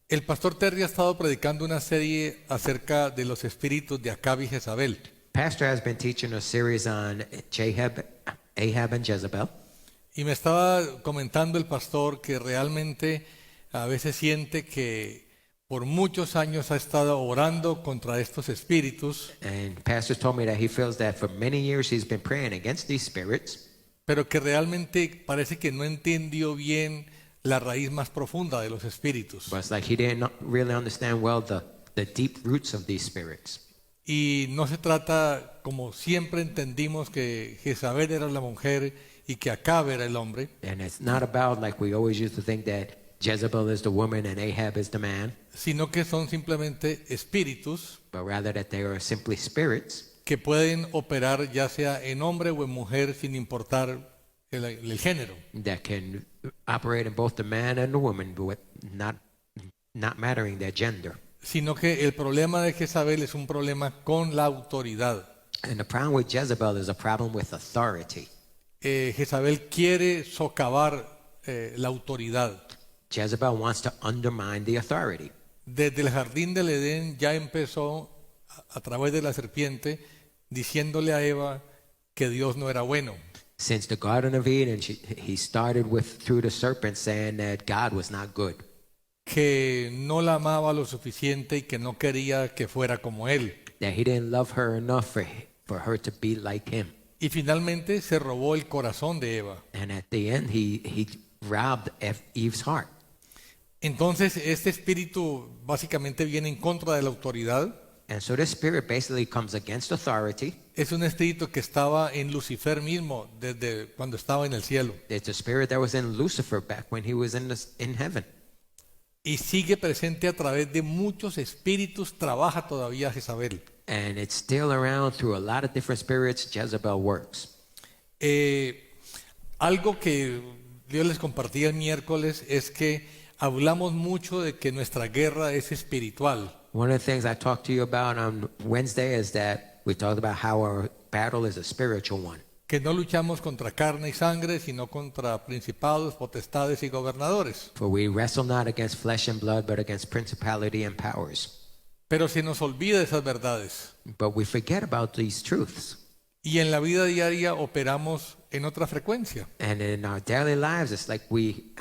El pastor Terry ha estado predicando una serie acerca de los espíritus de Acab y Jezabel. Pastor has been teaching a series on Ahab and Jezebel. Y me estaba comentando el pastor que realmente a veces siente que por muchos años ha estado orando contra estos espíritus, And Pastor told me that he feels that for many years he's been praying against these spirits, pero que realmente parece que no entendió bien la raíz más profunda de los espíritus. but it's like he didn't really understand well the deep roots of these spirits. Y no se trata, como siempre entendimos, que Jezabel era la mujer y que Acab era el hombre, And it's not about like we always used to think that Jezebel is the woman and Ahab is the man, sino que son simplemente espíritus but rather that they are simply spirits que pueden operar ya sea en hombre o en mujer sin importar el género. that can operate in both the man and the woman, but not mattering their gender. Sino que el problema de Jezabel es un problema con la autoridad. And the problem with Jezebel is a problem with authority. Jezabel quiere socavar la autoridad. Jezebel wants to undermine the authority. Desde el jardín del Edén ya empezó a través de la serpiente diciéndole a Eva que Dios no era bueno. Since the Garden of Eden, he started through the serpent saying that God was not good, Que no la amaba lo suficiente y que no quería que fuera como él. that he didn't love her enough for her to be like him. Y finalmente se robó el corazón de Eva. And at the end, he robbed Eve's heart. Entonces este espíritu básicamente viene en contra de la autoridad. And so this spirit basically comes against authority. Es un espíritu que estaba en Lucifer mismo desde cuando estaba en el cielo. It's a spirit that was in Lucifer back when he was in heaven. Y sigue presente a través de muchos espíritus, trabaja todavía Jezabel. And it's still around through a lot of different spirits. Jezebel works. Algo que yo les compartí el miércoles es que hablamos mucho de que nuestra guerra es espiritual. One of the things I talked to you about on Wednesday is that we talked about how our battle is a spiritual one. Que no luchamos contra carne y sangre, sino contra principados, potestades y gobernadores. For we wrestle not against flesh and blood, but against principality and powers. Pero se nos olvida esas verdades. But we forget about these truths. Y en la vida diaria operamos en otra frecuencia. And in our daily lives, it's like we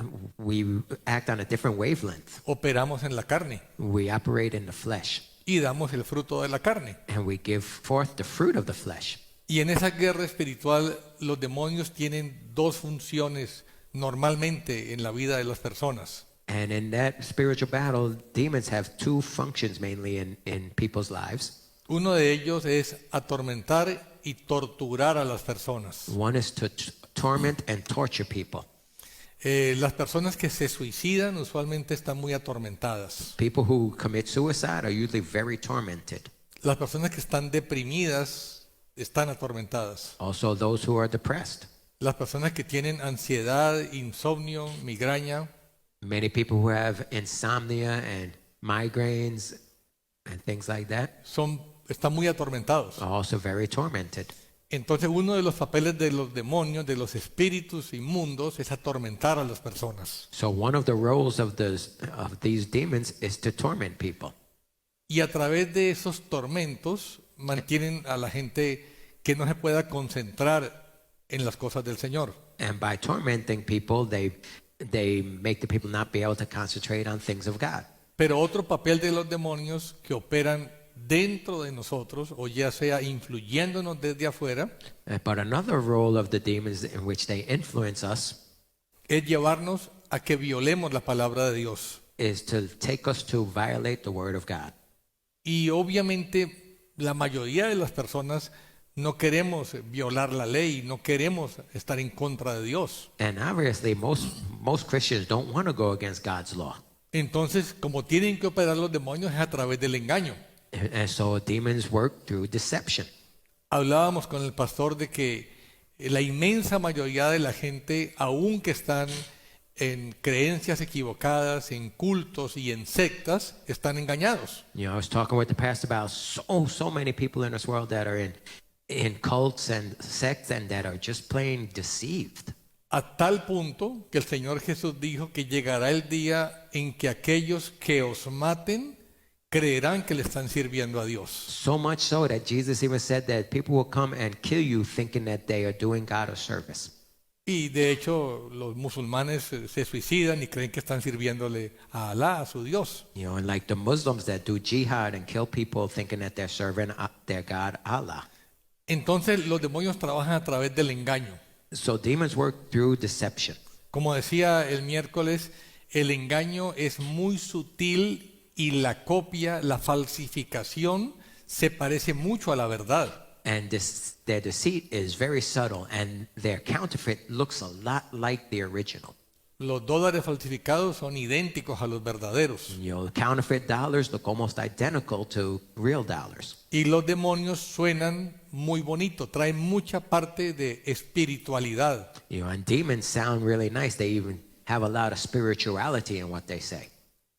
act on a different wavelength. Operamos en la carne We operate in the flesh, y damos el fruto de la carne. and we give forth the fruit of the flesh. Y en esa guerra espiritual los demonios tienen dos funciones normalmente en la vida de las personas. And in that spiritual battle, demons have two functions mainly in people's lives. Uno de ellos es atormentar y torturar a las personas. One is to torment and torture people. Las personas que se suicidan usualmente están muy atormentadas. People who commit suicide are usually very tormented. Las personas que están deprimidas están atormentadas. Also, those who are depressed. Las personas que tienen ansiedad, insomnio, migraña, Many people who have insomnia and migraines and things like that están muy atormentados. are also very tormented. Entonces uno de los papeles de los demonios, de los espíritus inmundos, es atormentar a las personas. So one of the roles of these demons is to torment people. Y a través de esos tormentos mantienen a la gente que no se pueda concentrar en las cosas del Señor. And by tormenting people, they make the people not be able to concentrate on things of God. Pero otro papel de los demonios que operan dentro de nosotros, o ya sea influyéndonos desde afuera, But another role of the demons in which they influence us es llevarnos a que violemos la palabra de Dios. is to take us to violate the word of God. Y obviamente la mayoría de las personas no queremos violar la ley, no queremos estar en contra de Dios. And obviously, most Christians don't want to go against God's law. Entonces, como tienen que operar los demonios es a través del engaño. And so demons work through deception. Hablábamos con el pastor de que la inmensa mayoría de la gente, aun que están en creencias equivocadas, en cultos y en sectas, están engañados. You know, I was talking with the pastor about so many people in this world that are in cults and sects and that are just plain deceived. a tal punto que el Señor Jesús dijo que llegará el día en que aquellos que os maten creerán que le están sirviendo a Dios. So much so that Jesus even said that people will come and kill you thinking that they are doing God a service. Y de hecho los musulmanes se suicidan y creen que están sirviéndole a Alá, a su Dios. You know, and like the Muslims that do jihad and kill people thinking that they're serving their God Allah. Entonces los demonios trabajan a través del engaño. So demons work through deception. Como decía el miércoles, el engaño es muy sutil y la copia, la falsificación, se parece mucho a la verdad. And their deceit is very subtle, and their counterfeit looks a lot like the original. Los dólares falsificados son idénticos a los verdaderos. You know, counterfeit dollars look almost identical to real dollars. Y los demonios suenan muy bonito, traen mucha parte de espiritualidad. You know, and demons sound really nice. They even have a lot of spirituality in what they say.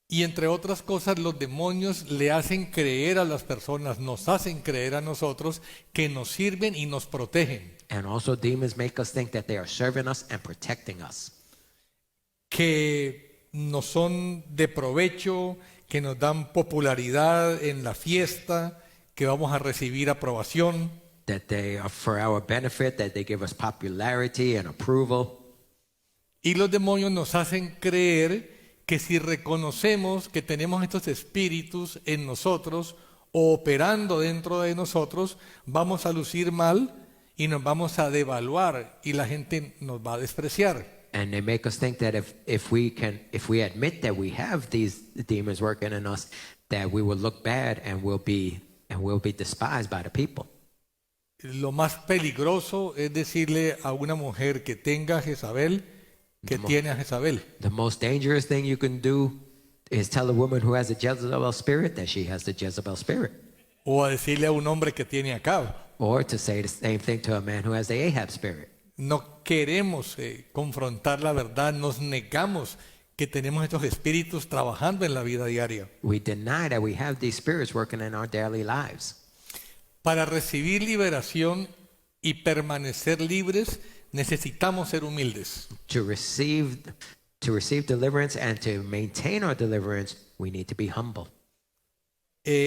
Y entre otras cosas, los demonios le hacen creer a las personas, nos hacen creer a nosotros que nos sirven y nos protegen. And also demons make us think that they are serving us and protecting us. Que nos son de provecho, que nos dan popularidad en la fiesta, que vamos a recibir aprobación. That they are for our benefit, that they give us popularity and approval. Y los demonios nos hacen creer que si reconocemos que tenemos estos espíritus en nosotros o operando dentro de nosotros, vamos a lucir mal y nos vamos a devaluar y la gente nos va a despreciar. And they make us think that if we admit that we have these demons working in us, that we will look bad and we'll be despised by the people. Lo más peligroso es decirle a una mujer que tenga a Jezabel que tiene a Jezabel. The most dangerous thing you can do is tell a woman who has a Jezebel spirit that she has the Jezebel spirit. O a decirle a un hombre que tiene a Acab. Or to say the same thing to a man who has the Ahab spirit. No queremos confrontar la verdad, nos negamos que tenemos estos espíritus trabajando en la vida diaria. We deny that we have these spirits working in our daily lives. Para recibir liberación y permanecer libres, necesitamos ser humildes. To receive deliverance and to maintain our deliverance, we need to be humble.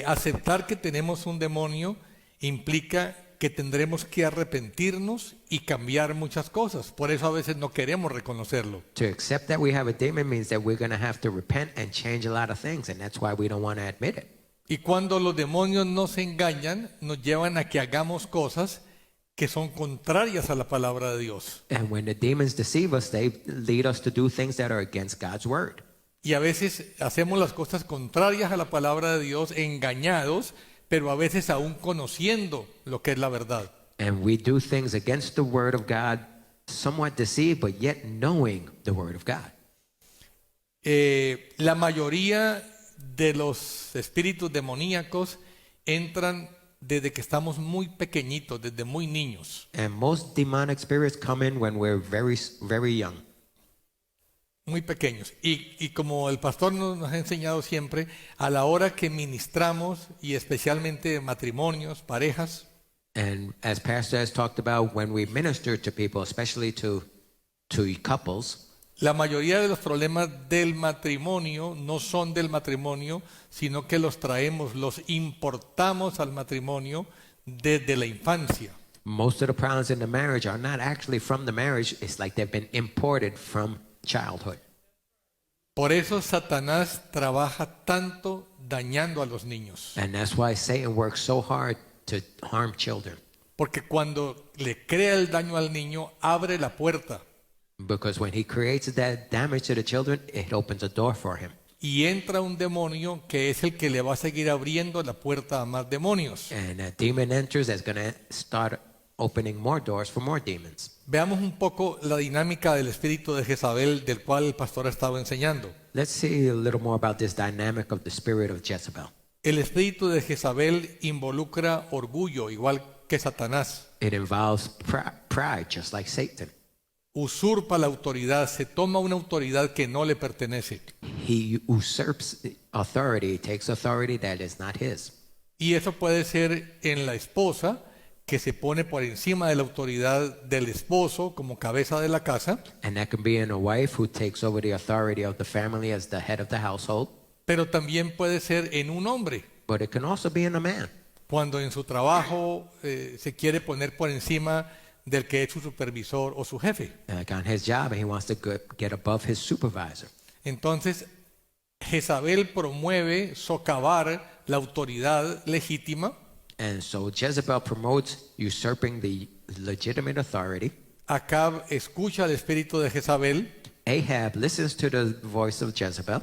Aceptar que tenemos un demonio implica que tendremos que arrepentirnos y cambiar muchas cosas. Por eso a veces no queremos reconocerlo. To accept that we have a demon means that we're going to have to repent and change a lot of things, and that's why we don't want to admit it. Y cuando los demonios nos engañan, nos llevan a que hagamos cosas que son contrarias a la palabra de Dios. And when the demons deceive us, they lead us to do things that are against God's word. Y a veces hacemos las cosas contrarias a la palabra de Dios, engañados, pero a veces aún conociendo lo que es la verdad. And we do things against the word of God, somewhat deceived, but yet knowing the word of God. La mayoría de los espíritus demoníacos entran desde que estamos muy pequeñitos, desde muy niños. And most demonic spirits come in when we're very, very young. Muy pequeños. Y como el pastor nos ha enseñado siempre, a la hora que ministramos, y especialmente matrimonios, parejas, And as Pastor has talked about, when we minister to people, especially to couples, la mayoría de los problemas del matrimonio no son del matrimonio, sino que los traemos, los importamos al matrimonio desde la infancia. most of the problems in the marriage are not actually from the marriage. It's like they've been imported from childhood. Por eso Satanás trabaja tanto dañando a los niños. And that's why Satan works so hard to harm children. Porque cuando le crea el daño al niño, abre la puerta Because when he creates that damage to the children, it opens a door for him. y entra un demonio que es el que le va a seguir abriendo la puerta a más demonios. And that demon enters, that's going to start opening more doors for more demons. Veamos un poco la dinámica del espíritu de Jezabel del cual el pastor ha estado enseñando. Let's see a little more about this dynamic of the spirit of Jezebel. El espíritu de Jezabel involucra orgullo, igual que Satanás. It involves pride, just like Satan. Usurpa la autoridad, se toma una autoridad que no le pertenece. He usurps authority, takes authority that is not his. Y eso puede ser en la esposa, que se pone por encima de la autoridad del esposo como cabeza de la casa, And that can be in a wife who takes over the authority of the family as the head of the household, pero también puede ser en un hombre, but it can also be in a man. cuando en su trabajo se quiere poner por encima del que es su supervisor o su jefe. Like on his job, and he wants to get above his supervisor. Entonces, Jezabel promueve socavar la autoridad legítima. And so Jezebel promotes usurping the legitimate authority. Acab escucha al espíritu de Jezabel Ahab listens to the voice of Jezebel,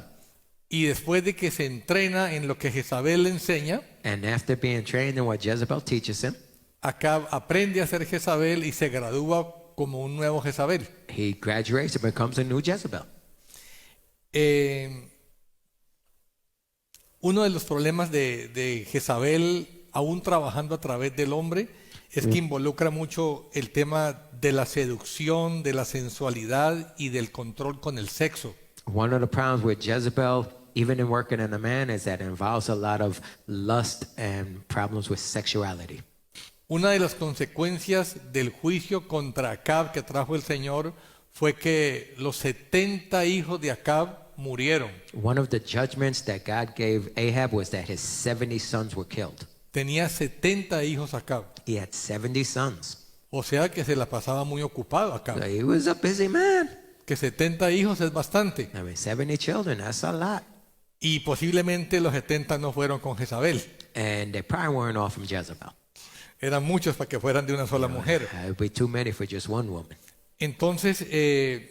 y después de que se entrena en lo que Jezabel le enseña, and after being trained in what Jezebel teaches him, Acab aprende a ser Jezabel y se gradúa como un nuevo Jezabel. he graduates and becomes a new Jezebel. Uno de los problemas de Jezabel, aún trabajando a través del hombre, es que involucra mucho el tema de la seducción, de la sensualidad y del control con el sexo. One of the problems with Jezebel, even in working in a man, is that it involves a lot of lust and problems with sexuality. Una de las consecuencias del juicio contra Acab que trajo el Señor fue que los 70 hijos de Acab murieron. One of the judgments that God gave Ahab was that his 70 sons were killed. Tenía 70 hijos Acab. He had 70 sons. O sea que se la pasaba muy ocupado Acab. So he was a busy man. Que 70 hijos es bastante. I mean, 70 children, that's a lot. Y posiblemente los 70 no fueron con Jezabel. And they probably weren't all from Jezebel. Eran muchos para que fueran de una sola mujer. It would be too many for just one woman. Entonces, el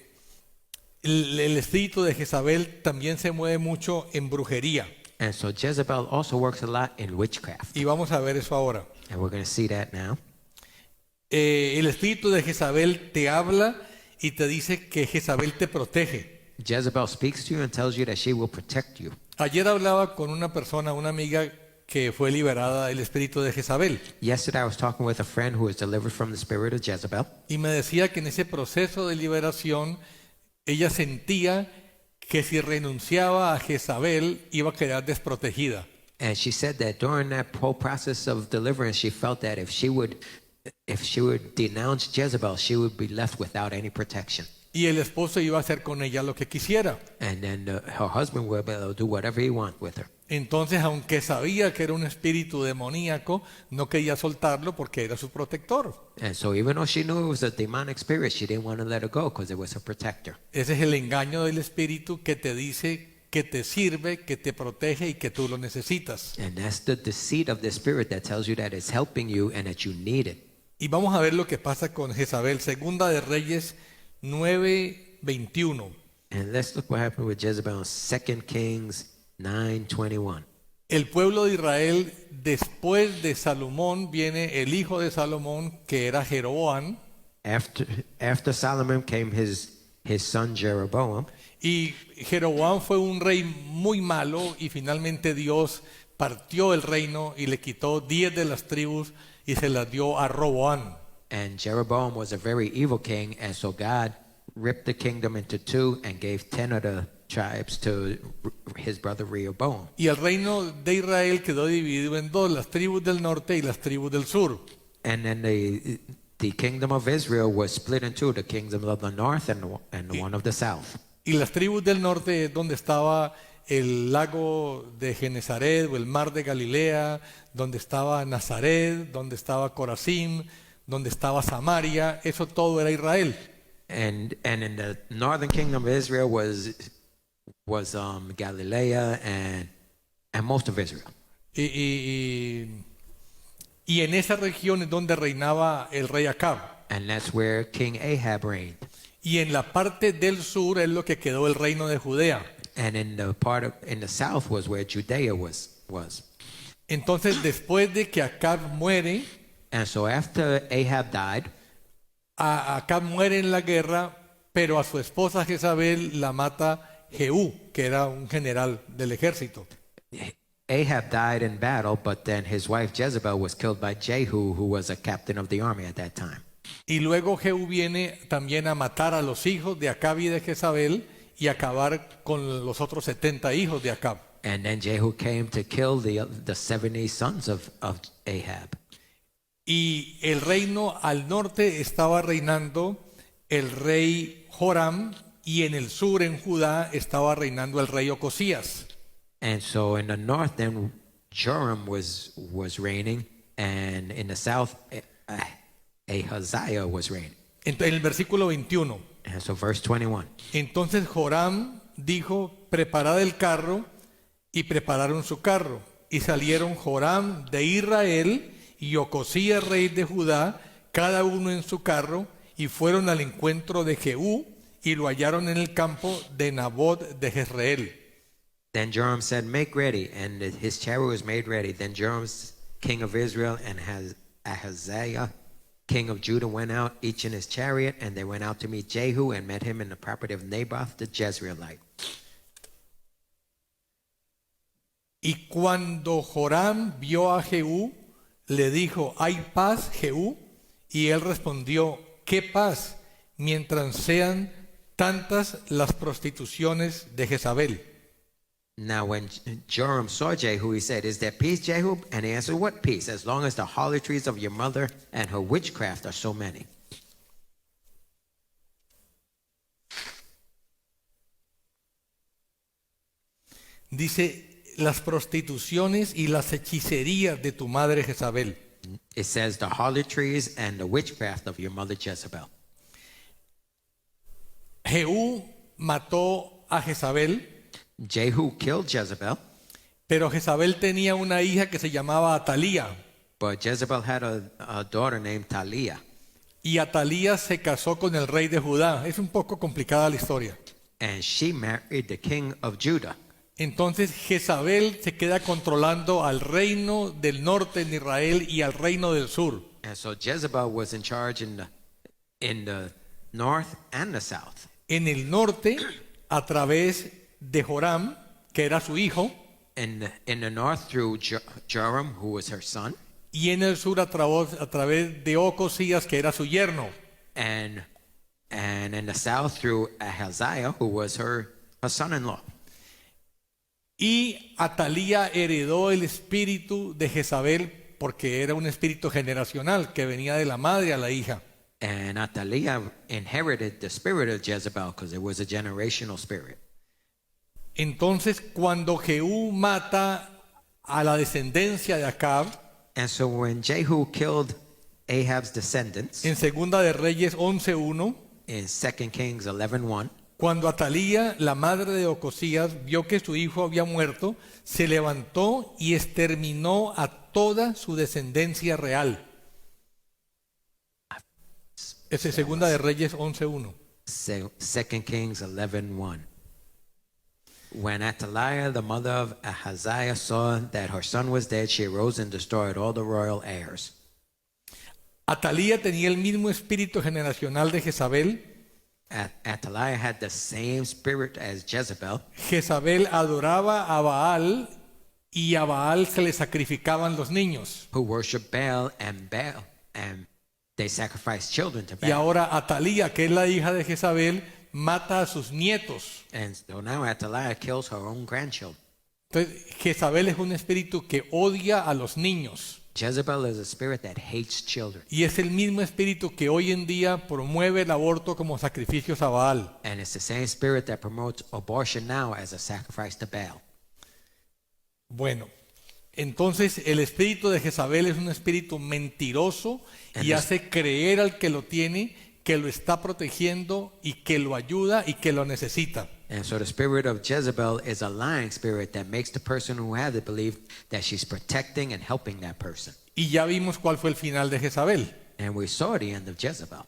espíritu de Jezabel también se mueve mucho en brujería. And so Jezebel also works a lot in witchcraft. Y vamos a ver eso ahora. And we're going to see that now. El espíritu de Jezabel te habla y te dice que Jezabel te protege. Jezebel speaks to you and tells you that she will protect you. Ayer hablaba con una persona, una amiga que fue liberada del espíritu de Jezabel. Yesterday I was talking with a friend who was delivered from the spirit of Jezebel. Y me decía que en ese proceso de liberación ella sentía que si renunciaba a Jezabel iba a quedar desprotegida. And she said that during that whole process of deliverance, she felt that if she would denounce Jezebel, she would be left without any protection. Y el esposo iba a hacer con ella lo que quisiera. And then her husband would be able to do whatever he wants with her. Entonces, aunque sabía que era un espíritu demoníaco, no quería soltarlo porque era su protector. And so even though she knew it was a demonic spirit, she didn't want to let it go because it was her protector. Ese es el engaño del espíritu que te dice que te sirve, que te protege y que tú lo necesitas. And that's the deceit of the spirit that tells you that it's helping you and that you need it. Y vamos a ver lo que pasa con Jezabel, Segunda de Reyes 9:21. And let's look what happened with Jezebel in 2 Kings 9:21. El pueblo de Israel, después de Salomón, viene el hijo de Salomón, que era Jeroboam. After Solomon came his son Jeroboam. Y Jeroboam fue un rey muy malo y finalmente Dios partió el reino y le quitó 10 de las tribus y se las dio a Roboam. And Jeroboam was a very evil king, and so God ripped the kingdom into two and gave 10 of the tribes to his brother Rehoboam. Y el reino de Israel quedó dividido en dos, las tribus del norte y las tribus del sur. And then the kingdom of Israel was split in two, the kingdom of the north and the one of the south. Y las tribus del norte es donde estaba el lago de Genezaret o el mar de Galilea, donde estaba Nazaret, donde estaba Corazín, donde estaba Samaria, eso todo era Israel. And in the northern kingdom of Israel was Galilee and most of Israel. Y en esa región es donde reinaba el rey Acab. And that's where King Ahab reigned. Y en la parte del sur es lo que quedó el reino de Judea. And in the south was where Judea was. Entonces, después de que Acab muere, And so after Ahab died, Acab muere en la guerra, pero a su esposa Jezabel la mata Jehú, que era un general del ejército. Ahab died in battle, but then his wife Jezebel was killed by Jehu, who was a captain of the army at that time. Y luego Jehú viene también a matar a los hijos de Acab y de Jezabel y acabar con los otros 70 hijos de Acab. And then Jehu came to kill the 70 sons of Ahab. y el reino al norte estaba reinando el rey Joram, y en el sur, en Judá, estaba reinando el rey Ocosías. And so in the north, then Joram was reigning, and in the south, Ahaziah was reigning. En el versículo 21. And so verse 21. Entonces Joram dijo: preparad el carro, y prepararon su carro. Y salieron Joram de Israel y Ocosías rey de Judá, cada uno en su carro, y fueron al encuentro de Jehú, y lo hallaron en el campo de Nabot de Jezreel. Then Joram said, make ready, and his chariot was made ready. Then Joram, king of Israel, and Ahaziah, king of Judah, went out, each in his chariot, and they went out to meet Jehu and met him in the property of Naboth the Jezreelite. Y cuando Joram vio a Jehú, le dijo: ¿hay paz, Jehú? Y él respondió: ¿qué paz, mientras sean tantas las prostituciones de Jezabel? Now when Joram saw Jehu, he said, is there peace, Jehu? And he answered, what peace? As long as the harlotries of your mother and her witchcraft are so many. Dice: las prostituciones y las hechicerías de tu madre Jezabel. It says the harlotries and the witchcraft of your mother Jezebel. Jehú mató a Jezabel, Jehu killed Jezebel, pero Jezabel tenía una hija que se llamaba Atalía, but Jezebel had a daughter named Taliah. y Atalía se casó con el rey de Judá. Es un poco complicada la historia. And she married the king of Judah. Entonces Jezabel se queda controlando al reino del norte en Israel y al reino del sur. And so Jezebel was in charge in the north and the south. En el norte, a través de Joram, que era su hijo, In the north through Joram, who was her son, y en el sur a través de Ocosías, que era su yerno. and in the south through Ahaziah, who was her son-in-law. Y Atalía heredó el espíritu de Jezabel porque era un espíritu generacional que venía de la madre a la hija. And Athaliah inherited the spirit of Jezebel because it was a generational spirit. Entonces, cuando Jehú mata a la descendencia de Acab, And so when Jehu killed Ahab's descendants en Segunda de Reyes 11:1, in 2 Kings 11:1, cuando Atalía, la madre de Ocosías, vio que su hijo había muerto, se levantó y exterminó a toda su descendencia real. Ese es Segunda de Reyes 11:1. 2 Kings 11:1. When Athaliah, the mother of Ahaziah, saw that her son was dead, she arose and destroyed all the royal heirs. Atalía tenía el mismo espíritu generacional de Jezabel. Athaliah had the same spirit as Jezebel. Jezabel adoraba a Baal y a Baal se le sacrificaban los niños. Who worship Baal, and they sacrificed children to Y Baal. ahora Atalía, que es la hija de Jezabel, mata a sus nietos. And so now Athaliah kills her own grandchildren. Entonces, Jezabel es un espíritu que odia a los niños. Jezebel is a spirit that hates children. Y es el mismo espíritu que hoy en día promueve el aborto como sacrificios a Baal. And it's the same spirit that promotes abortion now as a sacrifice to Baal. Bueno, entonces el espíritu de Jezabel es un espíritu mentiroso y hace creer al que lo tiene que lo está protegiendo y que lo ayuda y que lo necesita. And so the spirit of Jezebel is a lying spirit that makes the person who has it believe that she's protecting and helping that person. Y ya vimos cuál fue el final de Jezabel. And we saw the end of Jezebel.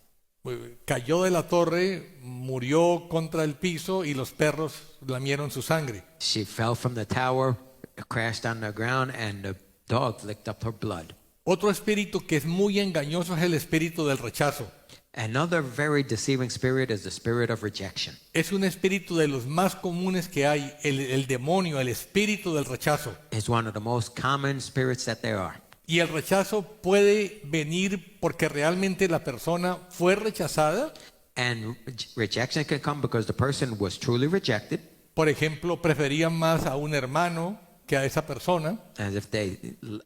Cayó de la torre, murió contra el piso y los perros lamieron su sangre. She fell from the tower, crashed on the ground, and the dogs licked up her blood. Otro espíritu que es muy engañoso es el espíritu del rechazo. Another very deceiving spirit is the spirit of rejection. Es un espíritu de los más comunes que hay, el demonio, el espíritu del rechazo. It's one of the most common spirits that there are. Y el rechazo puede venir porque realmente la persona fue rechazada. And rejection can come because the person was truly rejected. Por ejemplo, preferían más a un hermano que a esa persona. As if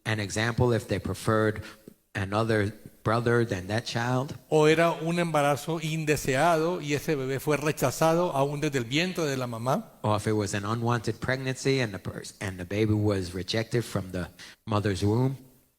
an example, if they preferred another brother than that child, o era un embarazo indeseado y ese bebé fue rechazado aún desde el vientre de la mamá, or if it was an unwanted pregnancy and the baby was rejected from the mother's womb,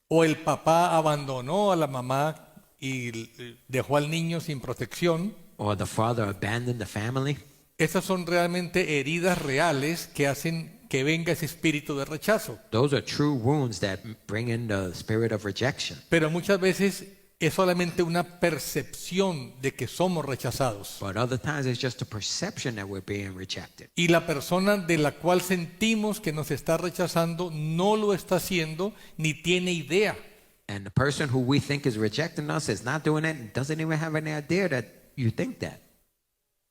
o el papá abandonó a la mamá y dejó al niño sin protección. or the father abandoned the family. Esas son realmente heridas reales que hacen que venga ese espíritu de rechazo. Those are true wounds that bring in the spirit of rejection. Pero muchas veces es solamente una percepción de que somos rechazados. But other times it's just a perception that we're being rejected. Y la persona de la cual sentimos que nos está rechazando no lo está haciendo ni tiene idea. And the person who we think is rejecting us is not doing it and doesn't even have any idea that you think that.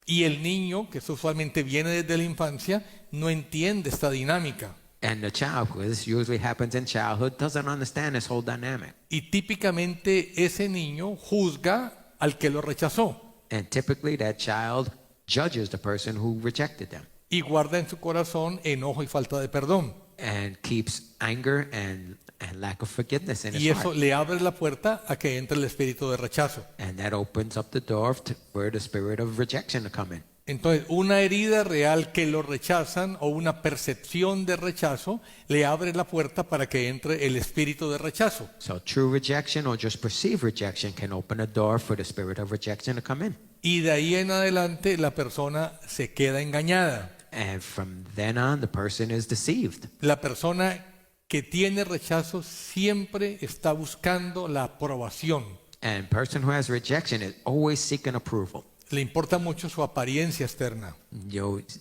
Y el niño, que eso usualmente viene desde la infancia, no entiende esta dinámica. And the child, because this usually happens in childhood, doesn't understand this whole dynamic. Y típicamente ese niño juzga al que lo rechazó And typically that child judges the person who rejected them y guarda en su corazón enojo y falta de perdón. and keeps anger and lack of forgiveness in Y his eso heart. le abre la puerta a que entre el espíritu de rechazo. And that opens up the door for the spirit of rejection to come in. Entonces, una herida real que lo rechazan o una percepción de rechazo le abre la puerta para que entre el espíritu de rechazo. So true rejection or just perceived rejection can open a door for the spirit of rejection to come in. Y de ahí en adelante la persona se queda engañada. And from then on, the person is deceived. La persona que tiene rechazo siempre está buscando la aprobación. And person who has rejection is always seeking approval. Le importa mucho su apariencia externa.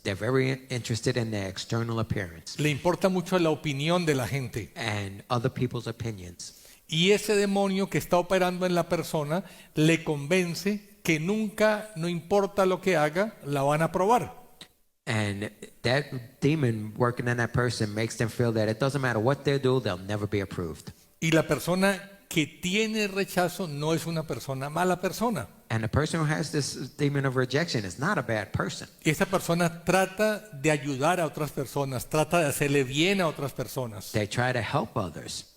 They're very interested in their external appearance Le importa mucho la opinión de la gente. and other people's opinions. Y ese demonio que está operando en la persona le convence que nunca, no importa lo que haga, la van a aprobar. And that demon working in that person makes them feel that it doesn't matter what they do, they'll never be approved. Y la persona que tiene rechazo no es una persona mala persona. And the person who has this demon of rejection is not a bad person. Esa persona trata de ayudar a otras personas, trata de hacerle bien a otras personas. They try to help others.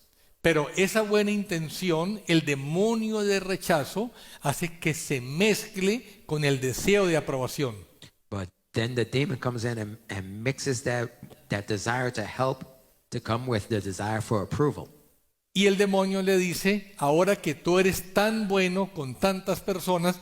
Pero esa buena intención, el demonio de rechazo, hace que se mezcle con el deseo de aprobación. But then the demon comes in and mixes that desire to help to come with the desire for approval. Y el demonio le dice, ahora que tú eres tan bueno con tantas personas,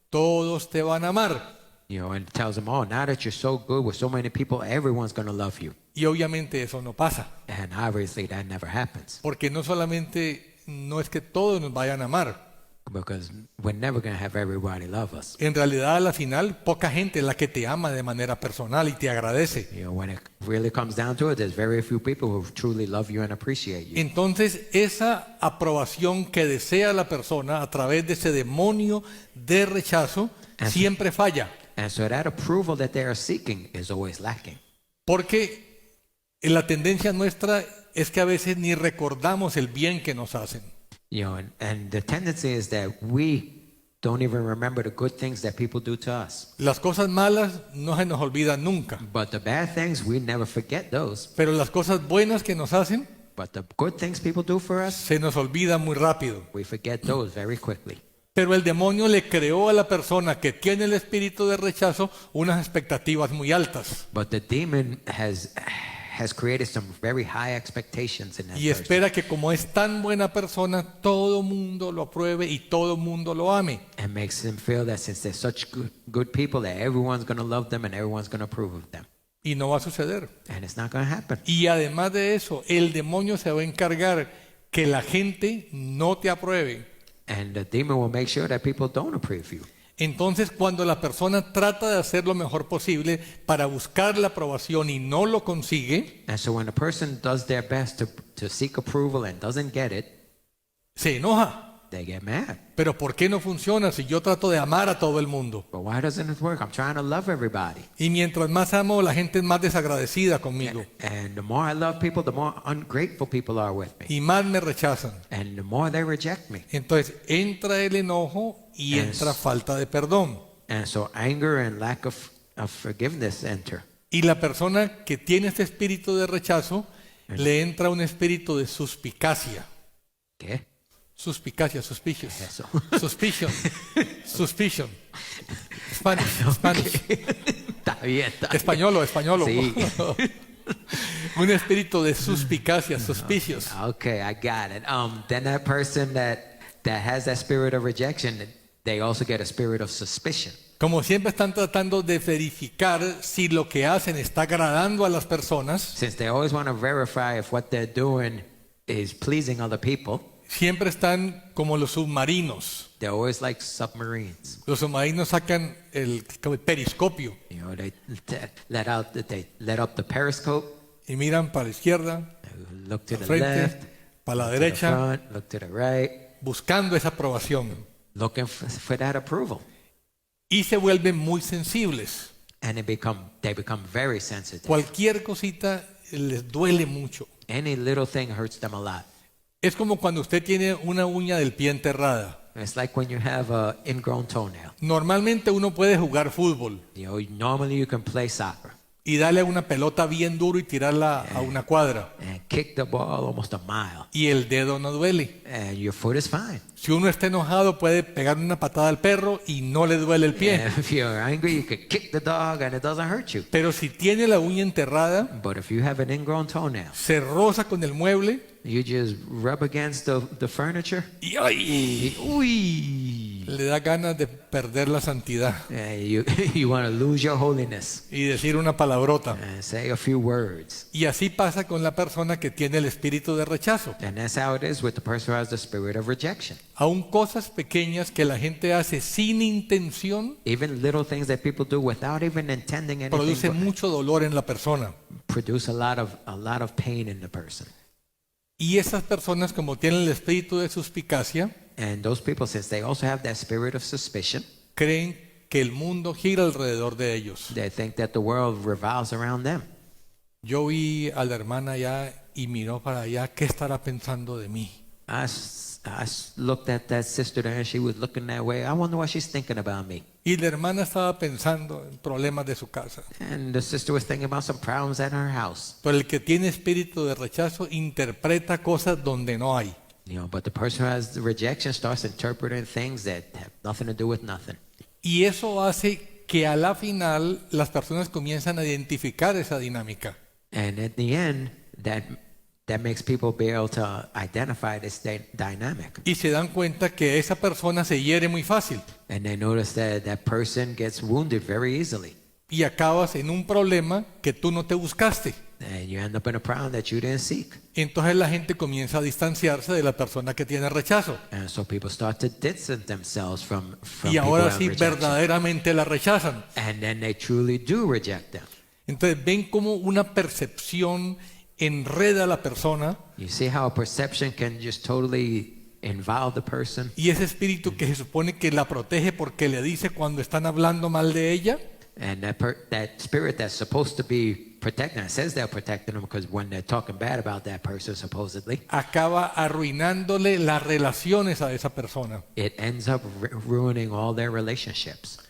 todos te van a amar. And it tells them, oh, now that you're so good with so many people, everyone's going to love you. Y obviamente eso no pasa, And obviously that never happens porque no solamente no es que todos nos vayan a amar. because we're never going to have everybody love us. En realidad, a la final, poca gente es la que te ama de manera personal y te agradece. When it really comes down to it, there's very few people who truly love you and appreciate you. Entonces, esa aprobación que desea la persona a través de ese demonio de rechazo siempre falla, And so that approval that they are seeking is always lacking. porque la tendencia nuestra es que a veces ni recordamos el bien que nos hacen. And the tendency is that we don't even remember the good things that people do to us. Las cosas malas no se nos olvidan nunca, But the bad things, we never forget those. pero las cosas buenas que nos hacen But the good things people do for us, se nos olvidan muy rápido. we forget those very quickly. Pero el demonio le creó a la persona que tiene el espíritu de rechazo unas expectativas muy altas But the demon has created some very high expectations in that y person. espera que como es tan buena persona, todo mundo lo apruebe y todo mundo lo ame. And makes them feel that since they're such good people, that everyone's going to love them and everyone's going to approve of them. Y no va a suceder. And it's not going to happen. Y además de eso, el demonio se va a encargar que la gente no te apruebe. And the demon will make sure that people don't approve you. Entonces, cuando la persona trata de hacer lo mejor posible para buscar la aprobación y no lo consigue, And so when a person does their best to seek approval and doesn't get it, se enoja. they get mad. Pero ¿por qué no funciona si yo trato de amar a todo el mundo? But why doesn't it work? I'm trying to love everybody. Y mientras más amo, la gente es más desagradecida conmigo And the more I love people, the more ungrateful people are with me. y más me rechazan. And the more they reject me. Entonces entra el enojo y entra falta de perdón. And so anger and lack of forgiveness enter. Y la persona que tiene este espíritu de rechazo, le entra un espíritu de suspicacia. ¿Qué? Suspicacia, suspicious. Eso. Suspicion. Suspicion. Spanish. Está bien. Españolo. Sí. Un espíritu de suspicacia, suspicious. Okay, I got it. Then that person that has that spirit of rejection, they also get a spirit of suspicion. Como siempre están tratando de verificar si lo que hacen está agradando a las personas, Since they always want to verify if what they're doing is pleasing other people, siempre están como los submarinos. they're always like submarines. Los submarinos sacan como el periscopio You know, they let up the periscope, y miran para la izquierda, look to al the frente, left, para la to the derecha, front, look to the right, buscando esa aprobación. looking for that approval. Y se vuelven muy sensibles. And they become very sensitive. Cualquier cosita les duele mucho. Any little thing hurts them a lot. Es como cuando usted tiene una uña del pie enterrada. It's like when you have a ingrown toenail. Normalmente uno puede jugar fútbol You know, normally you can play soccer y darle a una pelota bien duro y tirarla a una cuadra. and kick the ball almost a mile, Y el dedo no duele. and your foot is fine. Si uno está enojado puede pegar una patada al perro y no le duele el pie. And if you're angry, you can kick the dog and it doesn't hurt you. Pero si tiene la uña enterrada, But if you have an ingrown toenail, se roza con el mueble you just rub against the furniture. y ¡ay! Uy! Le da ganas de perder la santidad And you want to lose your holiness y decir una palabrota. and say a few words. Y así pasa con la persona que tiene el espíritu de rechazo. And that's how it is with the person who has the spirit of rejection. Aún cosas pequeñas que la gente hace sin intención Even little things that people do without even intending produce anything mucho dolor en la persona. produce a lot of pain in the person. Y esas personas, como tienen el espíritu de suspicacia, And those people, since they also have that spirit of suspicion, creen que el mundo gira alrededor de ellos. they think that the world revolves around them. Yo vi a la hermana allá y miró para allá, ¿qué estará pensando de mí? Looked at that sister there and she was looking that way. I wonder what she's thinking about me. Y la hermana estaba pensando en problemas de su casa. And the sister was thinking about some problems at her house. Pero el que tiene espíritu de rechazo interpreta cosas donde no hay. You know, but the person who has the rejection starts interpreting things that have nothing to do with nothing. Y eso hace que a la final las personas comienzan a identificar esa dinámica. And at the end, that makes people be able to identify this dynamic. Y se dan cuenta que esa persona se hiere muy fácil. And they notice that person gets wounded very easily. Y acabas en un problema que tú no te buscaste. And you end up in a problem that you didn't seek. Entonces la gente comienza a distanciarse de la persona que tiene rechazo. And so people start to distance themselves from Y people ahora who have sí rejection. verdaderamente la rechazan. And then they truly do reject them. Entonces ven como una percepción enreda a la persona You see how a perception can just totally involve the person? y ese espíritu que se supone que la protege porque le dice cuando están hablando mal de ella, And that spirit that's supposed to be protecting, it says they're protecting them because when they're talking bad about that person, supposedly, acaba arruinándole las relaciones a esa persona. it ends up ruining all their relationships.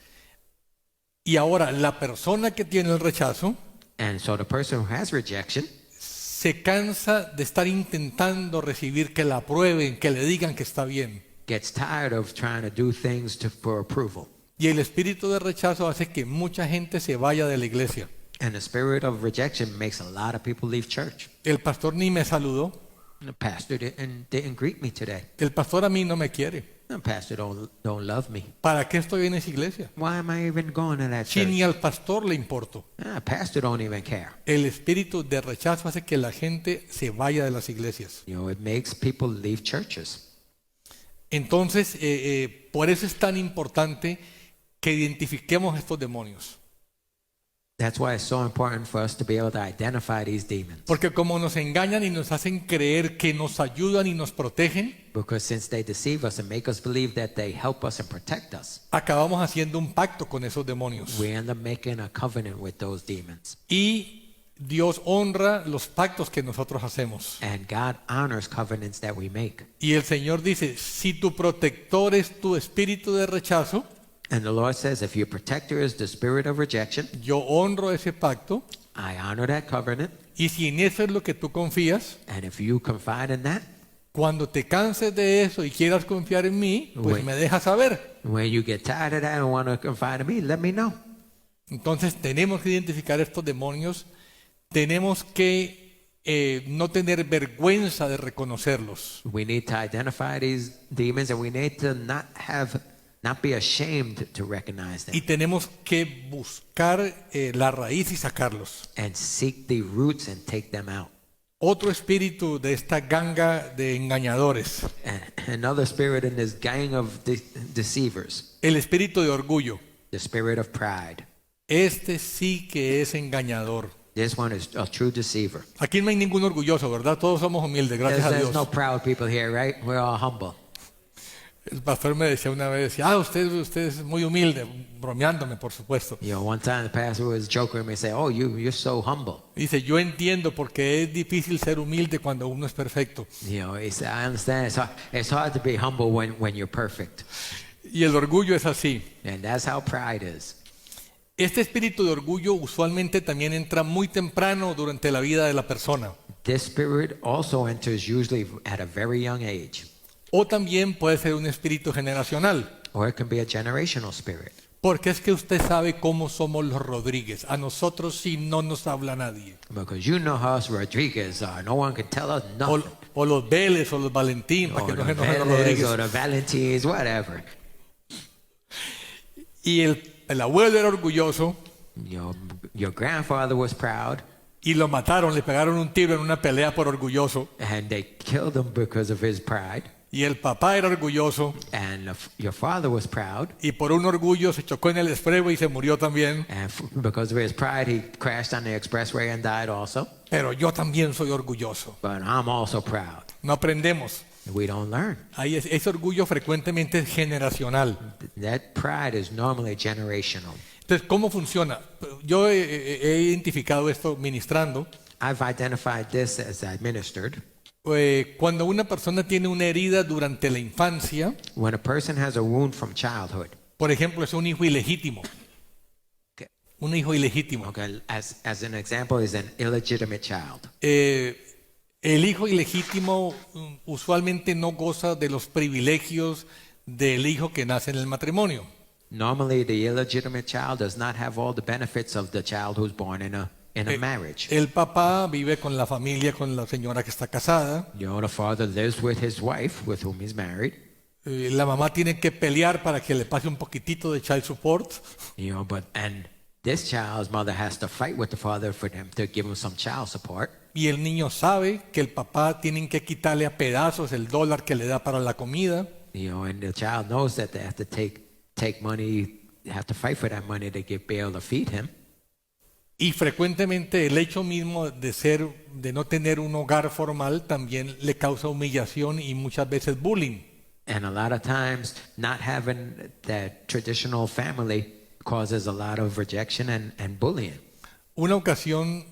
Y ahora la persona que tiene el rechazo And so the person who has rejection se cansa de estar intentando recibir que la aprueben, que le digan que está bien. gets tired of trying to do things for approval. Y el espíritu de rechazo hace que mucha gente se vaya de la iglesia. And the spirit of rejection makes a lot of people leave church. El pastor ni me saludó. The pastor didn't greet me today. El pastor a mí no me quiere. The pastor don't love me. ¿Para qué estoy en esa iglesia? Why am I even going to that Si church? ni al pastor le importo. Pastor don't even care. El espíritu de rechazo hace que la gente se vaya de las iglesias. You know, it makes people leave churches. Entonces, por eso es tan importante que identifiquemos estos demonios. That's why it's so important for us to be able to identify these demons. Porque como nos engañan y nos hacen creer que nos ayudan y nos protegen, Because since they deceive us and make us believe that they help us and protect us, acabamos haciendo un pacto con esos demonios. we end up making a covenant with those demons. Y Dios honra los pactos que nosotros hacemos. And God honors covenants that we make. Y el Señor dice, si tu protector es tu espíritu de rechazo, And the Lord says, if your protector is the spirit of rejection, yo honro ese pacto. I honor that covenant. Y si en eso es lo que tú confías, And if you confide in that, Cuando te canses de eso y quieras confiar en mí, pues Bueno. me dejas saber. When you get tired of that and want to confide in me, let me know. Entonces tenemos que identificar estos demonios, tenemos que no tener vergüenza de reconocerlos. We need to identify these demons, and we need to not be ashamed to recognize them Y tenemos que buscar la raíz y sacarlos. and seek the roots and take them out. Otro espíritu de esta ganga de engañadores, And another spirit in this gang of deceivers, el espíritu de orgullo. the spirit of pride. Este sí que es engañador. This one is a true deceiver. Aquí no hay ningún orgulloso, ¿verdad? Todos somos humildes, gracias a There's Dios. no proud people here, right? We're all humble. El pastor me decía una vez, decía, usted es muy humilde, bromeándome, por supuesto. You know, one time the pastor was joking with me, say, "Oh, you're so humble." Dice, yo entiendo porque es difícil ser humilde cuando uno es perfecto. You know, he said, "I understand. It's hard to be humble when you're perfect, Y el orgullo es así. and that's how pride is." Este espíritu de orgullo usualmente también entra muy temprano durante la vida de la persona. This spirit also enters usually at a very young age, O también puede ser un espíritu generacional. or it can be a generational spirit. Porque es que usted sabe cómo somos los Rodríguez. A nosotros sí no nos habla nadie. Because you know how us Rodriguez are. No one can tell us O, nothing. o los Vélez o los Valentín, para Or que no the se enojen los Vélez, Rodríguez. or the Valentines, whatever. Y el abuelo era orgulloso Your grandfather was proud, y lo mataron, le pegaron un tiro en una pelea por orgulloso. and they killed him because of his pride. Y el papá era orgulloso And your father was proud, y por un orgullo se chocó en el expressway y se murió también. and because of his pride, he crashed on the expressway and died also. Pero yo también soy orgulloso. But I'm also proud. No aprendemos. We don't learn. Ahí ese orgullo frecuentemente es generacional. That pride is normally generational. Entonces, ¿cómo funciona? Yo he identificado esto ministrando. I've identified this as administered. Cuando una persona tiene una herida durante la infancia, When a person has a wound from childhood, por ejemplo, es un hijo ilegítimo. Okay. Un hijo ilegítimo. okay, as an example, is an illegitimate child. El hijo ilegítimo usualmente no goza de los privilegios del hijo que nace en el matrimonio. Normally, the illegitimate child does not have all the benefits of the child who's born in a marriage. El papá vive con la familia, con la señora que está casada. You know, the father lives with his wife, with whom he's married. La mamá tiene que pelear para que le pase un poquitito de child support. You know, and this child's mother has to fight with the father for them to give him some child support. Y el niño sabe que el papá tienen que quitarle a pedazos el dólar que le da para la comida. You know, and the child knows that they have to take money, they have to fight for that money to be able to feed him. Y frecuentemente el hecho mismo de no tener un hogar formal también le causa humillación y muchas veces bullying. And a lot of times, not having that traditional family causes a lot of rejection and bullying. Una ocasión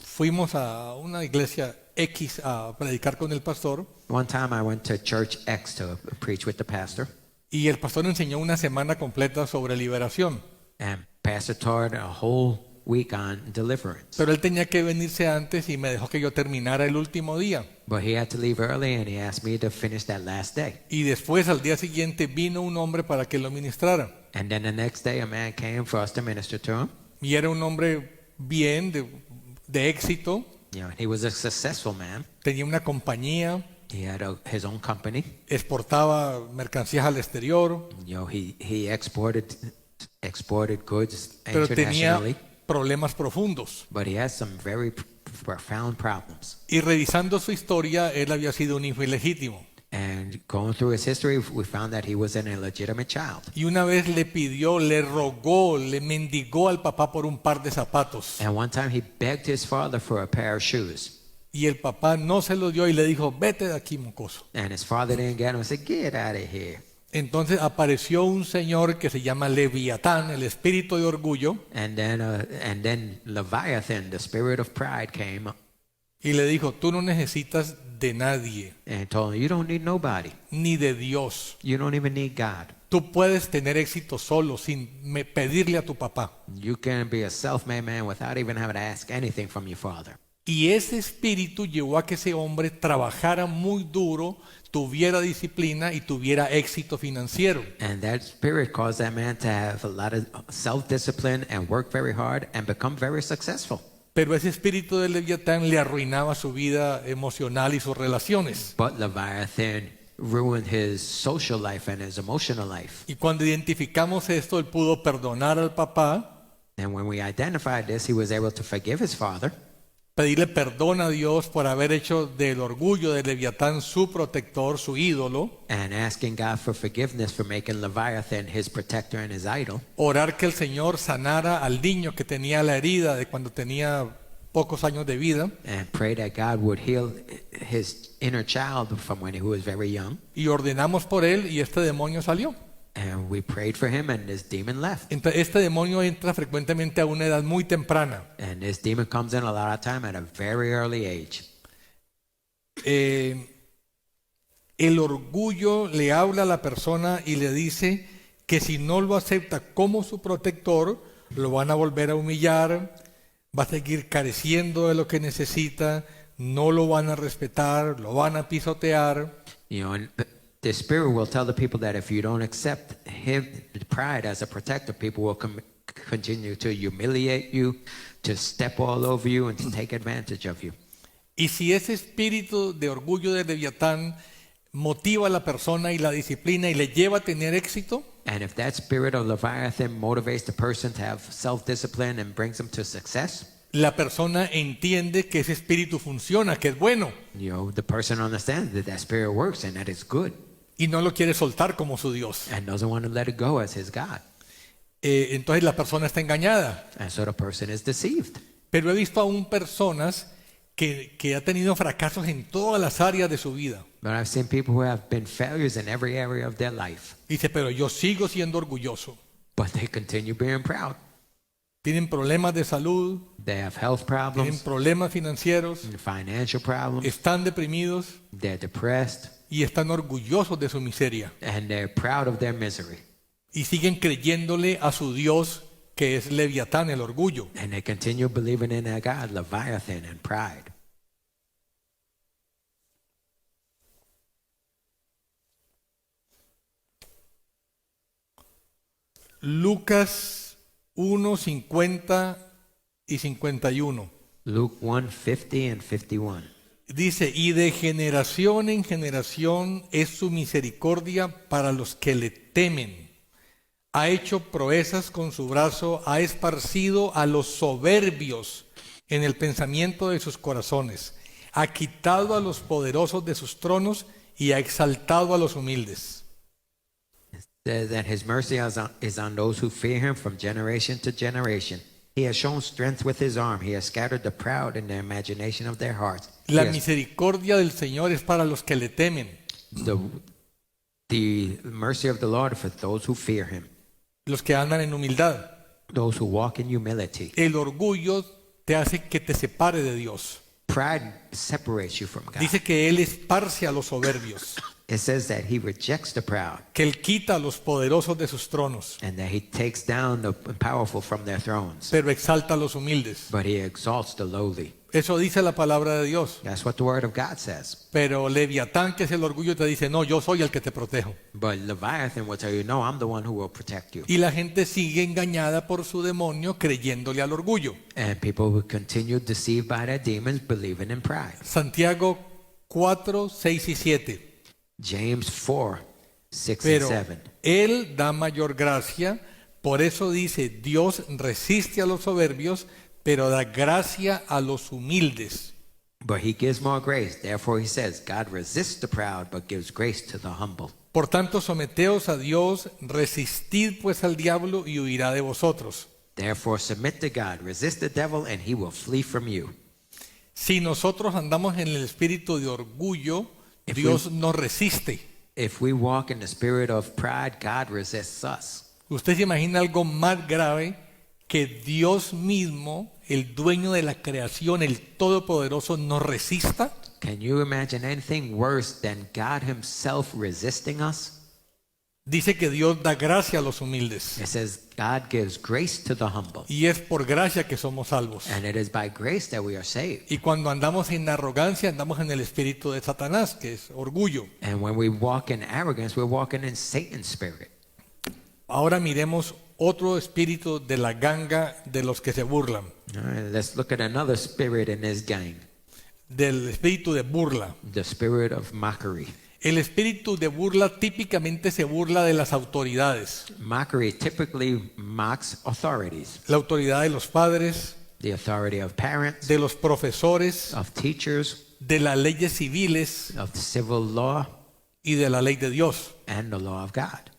fuimos a una iglesia X a predicar con el pastor One time I went to Church X to preach with the pastor, y el pastor enseñó una semana completa sobre liberación. and pastor taught a whole week on deliverance. Pero él tenía que venirse antes y me dejó que yo terminara el último día. But he had to leave early, and he asked me to finish that last day. Y después, al día siguiente, vino un hombre para que lo ministrara. And then the next day, a man came for us to minister to him. Y era un hombre bien, de éxito. You know, he was a successful man. Tenía una compañía, He had his own company. exportaba mercancías al exterior, You know, he exported goods pero tenía internationally. problemas profundos. But he had some very profound problems. Y revisando su historia, él había sido un hijo ilegítimo. And going through his history, we found that he was an illegitimate child. Y una vez le pidió, le rogó, le mendigó al papá por un par de zapatos. And one time he begged his father for a pair of shoes. Y el papá no se lo dio y le dijo, vete de aquí, mocoso. And his father didn't get him and said, "Get out of here." Entonces apareció un señor que se llama Leviatán, el espíritu de orgullo, And then Leviathan, the spirit of pride, came y le dijo, tú no necesitas de nadie, and told him, "You don't need nobody. ni de Dios. You don't even need God. Tú puedes tener éxito solo, sin pedirle a tu papá. You can be a self-made man without even having to ask anything from your father." Y ese espíritu llevó a que ese hombre trabajara muy duro, tuviera disciplina y tuviera éxito financiero. And that spirit caused that man to have a lot of self-discipline and work very hard and become very successful. Pero ese espíritu de Leviatán le arruinaba su vida emocional y sus relaciones. But Leviathan ruined his social life and his emotional life. Y cuando identificamos esto, él pudo perdonar al papá, And when we identified this, he was able to forgive his father, pedirle perdón a Dios por haber hecho del orgullo de Leviatán su protector, su ídolo, and asking God for forgiveness for making Leviathan his protector and his idol. orar que el Señor sanara al niño que tenía la herida de cuando tenía pocos años de vida, And pray that God would heal his inner child from when he was very young. y ordenamos por él y este demonio salió. And we prayed for him, and this demon left. Entonces, este demonio entra frecuentemente a una edad muy temprana. And this demon comes in a lot of time at a very early age. El orgullo le habla a la persona y le dice que si no lo acepta como su protector, lo van a volver a humillar, va a seguir careciendo de lo que necesita, no lo van a respetar, lo van a pisotear. You know, and the spirit will tell the people that if you don't accept him, pride as a protector, people will continue to humiliate you, to step all over you, and to take advantage of you. Y si ese espíritu de orgullo de Leviatán motiva a la persona y la disciplina y le lleva a tener éxito, And if that spirit of Leviathan motivates the person to have self-discipline and brings them to success, la persona entiende que ese espíritu funciona, que es bueno, you know, the person understands that that spirit works and that it's good, y no lo quiere soltar como su Dios. and doesn't want to let it go as his God. Entonces la persona está engañada. And so the person is deceived. Pero he visto aún personas que ha tenido fracasos en todas las áreas de su vida. But I've seen people who have been failures in every area of their life, Dice, pero yo sigo siendo orgulloso. but they continue being proud. Tienen problemas de salud, They have health tienen problems, problemas financieros, financial problems, están deprimidos they're depressed, y están orgullosos de su miseria. and they're proud of their misery. Y siguen creyéndole a su Dios, que es Leviatán, el orgullo. And they continue believing in their God, Leviathan, and pride. Lucas 1, 50 y 51. Luke 1:50 and 51. Dice, y de generación en generación es su misericordia para los que le temen. Ha hecho proezas con su brazo, ha esparcido a los soberbios en el pensamiento de sus corazones. Ha quitado a los poderosos de sus tronos y ha exaltado a los humildes. Says that his mercy is on those who fear him from generation to generation. He has shown strength with his arm. He has scattered the proud in the imagination of their hearts. La misericordia del Señor es para los que le temen, The mercy of the Lord for those who fear him, los que andan en humildad. those who walk in humility. El orgullo te hace que te separe de Dios. Pride separates you from God. Dice que Él esparce a los soberbios, It says that he rejects the proud que Él quita a los poderosos de sus tronos, and that he takes down the powerful from their thrones, pero exalta a los humildes. but he exalts the lowly. Eso dice la palabra de Dios. That's what the word of God says. Pero Leviatán, que es el orgullo, te dice, no, yo soy el que te protejo. But Leviathan will tell you, no, I'm the one who will protect you. Y la gente sigue engañada por su demonio creyéndole al orgullo. And people will continue deceived by their demons, believing in pride. Santiago 4, 6 y 7. James 4, 6 Pero and 7. Él da mayor gracia, por eso dice, Dios resiste a los soberbios, pero da gracia a los humildes. But he gives more grace. Therefore he says, God resists the proud, but gives grace to the humble. Por tanto, someteos a Dios, resistid pues al diablo y huirá de vosotros. Therefore submit to God, resist the devil, and he will flee from you. Si nosotros andamos en el espíritu de orgullo, If Dios nos resiste. If we walk in the spirit of pride, God resists us. ¿Usted se imagina algo más grave que Dios mismo, el dueño de la creación, el Todopoderoso, nos resista? Can you imagine anything worse than God himself resisting us? Dice que Dios da gracia a los humildes. It says God gives grace to the humble. Y es por gracia que somos salvos. And it is by grace that we are saved. Y cuando andamos en arrogancia, andamos en el espíritu de Satanás, que es orgullo. And when we walk in arrogance, we're walking in Satan's spirit. Ahora miremos otro espíritu de la ganga de los que se burlan. All right, let's look at another spirit in this gang, Del espíritu de burla. the spirit of mockery. El espíritu de burla típicamente se burla de las autoridades. Mockery typically mocks authorities, La autoridad de los padres, the authority of parents, de los profesores, of teachers, de las leyes civiles of civil law, y de la ley de Dios. and the law of God.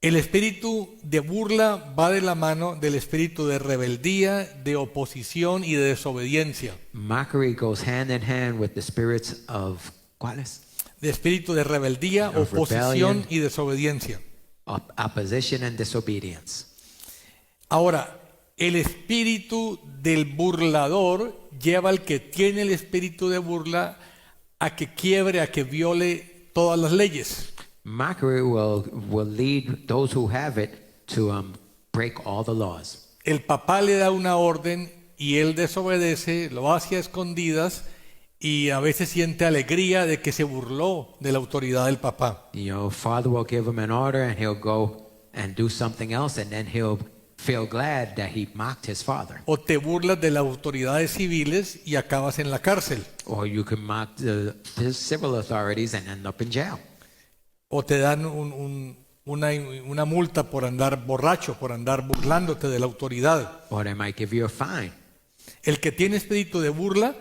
El espíritu de burla va de la mano del espíritu de rebeldía, de oposición y de desobediencia. Mockery goes hand in hand with the spirits of ¿cuáles? De espíritu de rebeldía, Of oposición rebellion. y desobediencia. Opposition and disobedience. Ahora, el espíritu del burlador lleva al que tiene el espíritu de burla a que quiebre, a que viole todas las leyes. Mockery will lead those who have it to break all the laws. El papá le da una orden y él desobedece, lo hace a escondidas y a veces siente alegría de que se burló de la autoridad del papá. You know, father will give him an order and he'll go and do something else, and then he'll feel glad that he mocked his father. O te burlas de las autoridades civiles y acabas en la cárcel. Or you can mock the civil authorities and end up in jail. O te dan una multa por andar borracho, por andar burlándote de la autoridad. Or they might give you a fine. El que tiene espíritu de burla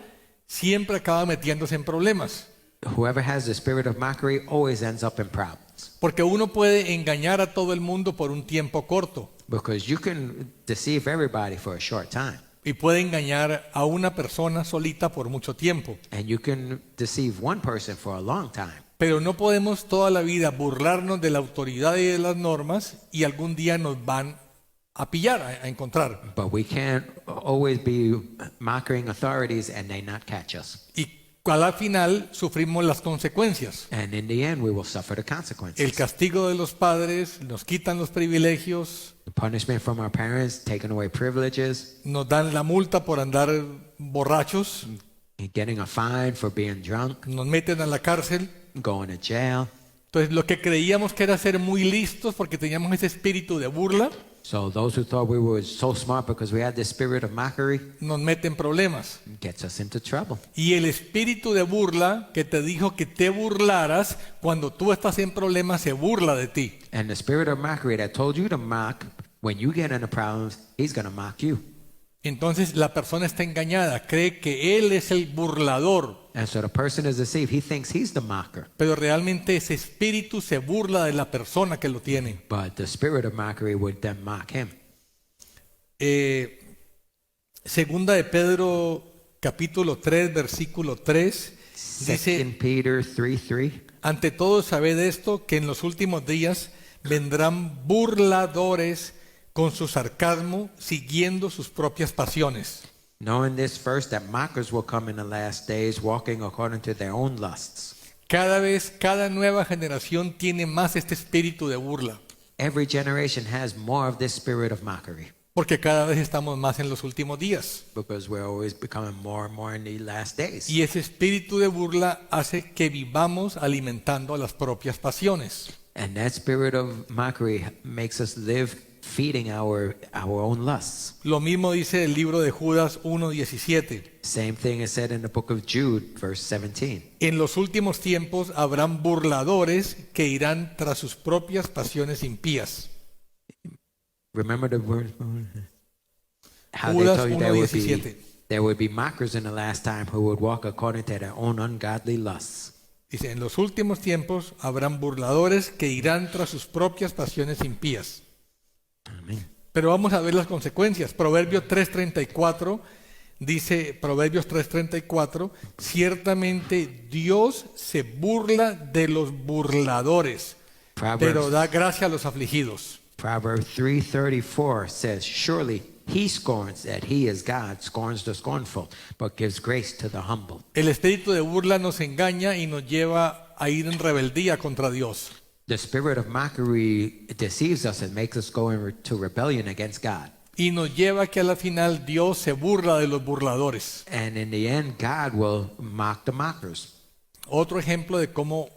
siempre acaba metiéndose en problemas. Whoever has the spirit of mockery always ends up in problems. Porque uno puede engañar a todo el mundo por un tiempo corto Because you can deceive everybody for a short time. y puede engañar a una persona solita por mucho tiempo. And you can deceive one person for a long time. Pero no podemos toda la vida burlarnos de la autoridad y de las normas y algún día nos van a pillar, a encontrar. But we can't always be mocking authorities and they not catch us. Y al final sufrimos las consecuencias. And in the end, we will suffer the consequences. El castigo de los padres, nos quitan los privilegios, The punishment from our parents, taking away privileges, nos dan la multa por andar borrachos, getting a fine for being drunk, nos meten a la cárcel. going to jail. Entonces lo que creíamos que era ser muy listos porque teníamos ese espíritu de burla, So those who thought we were so smart because we had this spirit of mockery nos meten problemas. gets us into trouble. Y el espíritu de burla que te dijo que te burlaras, cuando tú estás en problemas se burla de ti. And the spirit of mockery that told you to mock, when you get into problems, he's going to mock you. Entonces la persona está engañada, cree que él es el burlador, And so the person is deceived. He thinks he's the mocker. pero realmente ese espíritu se burla de la persona que lo tiene. But the spirit of mockery would then mock him. Segunda de Pedro capítulo 3 versículo 3 dice: 2 Peter 3:3. ante todo sabed esto, que en los últimos días vendrán burladores con su sarcasmo, siguiendo sus propias pasiones. Knowing this first, that mockers will come in the last days, walking according to their own lusts. Cada nueva generación tiene más este espíritu de burla, Every generation has more of this spirit of mockery porque cada vez estamos más en los últimos días. because we're always becoming more and more in the last days. Y ese espíritu de burla hace que vivamos alimentando a las propias pasiones. And that spirit of mockery makes us live feeding our own lusts. Lo mismo dice el libro de Judas 1:17. Same thing is said in the book of Jude, verse 17. En los últimos tiempos habrán burladores que irán tras sus propias pasiones impías. Remember the word? How they Judas told you 1:17. there would be mockers in the last time who would walk according to their own ungodly lusts. Dice, en los últimos tiempos habrán burladores que irán tras sus propias pasiones impías. Amén. Pero vamos a ver las consecuencias. Proverbios 3:34 dice, Proverbios 3:34, ciertamente Dios se burla de los burladores, pero da gracia a los afligidos. Proverbs 3:34 says, surely he scorns that he is God, scorns the scornful, but gives grace to the humble. El espíritu de burla nos engaña y nos lleva a ir en rebeldía contra Dios. The spirit of mockery deceives us and makes us go into rebellion against God. y nos lleva a que a la final Dios se burla de los burladores. And in the end, God will mock the mockers. Otro ejemplo de cómo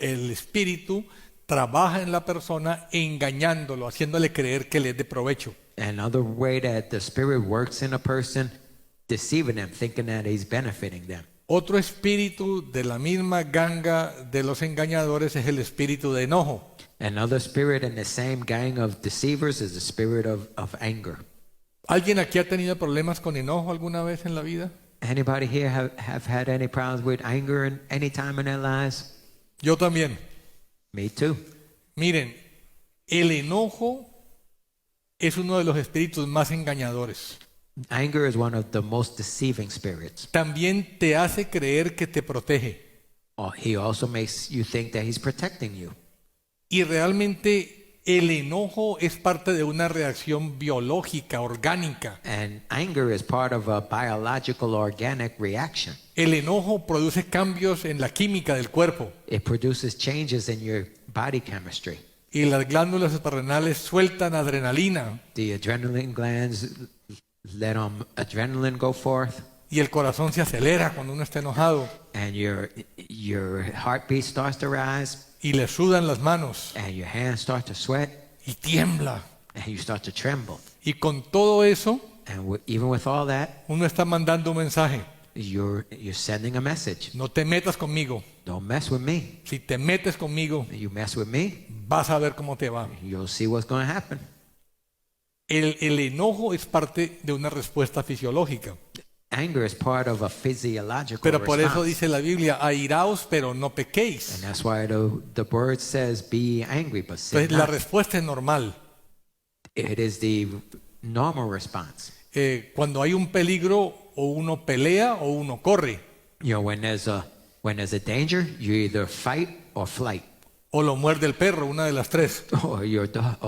el espíritu trabaja en la persona engañándolo, haciéndole creer que le es de provecho. Another way that the spirit works in a person, deceiving them, thinking that he's benefiting them. Otro espíritu de la misma ganga de los engañadores es el espíritu de enojo. Another spirit in the same gang of deceivers is the spirit of anger. ¿Alguien aquí ha tenido problemas con enojo alguna vez en la vida? Anybody here have had any problems with anger in any time in their lives? Yo también. Me too. Miren, el enojo es uno de los espíritus más engañadores. Anger is one of the most deceiving spirits. También te hace creer que te protege. He also makes you think that he's protecting you. Y realmente el enojo es parte de una reacción biológica, orgánica. And anger is part of a biological organic reaction. El enojo produce cambios en la química del cuerpo. It produces changes in your body chemistry. Y las glándulas suprarrenales sueltan adrenalina. The adrenaline glands let adrenaline go forth. Y el corazón se acelera cuando uno está enojado. And your heartbeat starts to rise. Y le sudan las manos. And your hands start to sweat. Y tiembla. And you start to tremble. Y con todo eso, And even with all that, uno está mandando un mensaje. you're sending a message. No te metas conmigo. Don't mess with me. Si te metes conmigo, You mess with me, vas a ver cómo te va. you'll see what's going to happen. El enojo es parte de una respuesta fisiológica. Anger is part of a physiological Pero por eso response. dice la Biblia, airaos, pero no pequéis. And that's why the word says, be angry, but sin Entonces la not. respuesta es normal. It is the normal response. Cuando hay un peligro, o uno pelea o uno corre. You know, when there's a danger, you either fight or flight, O lo muerde el perro, una de las tres. or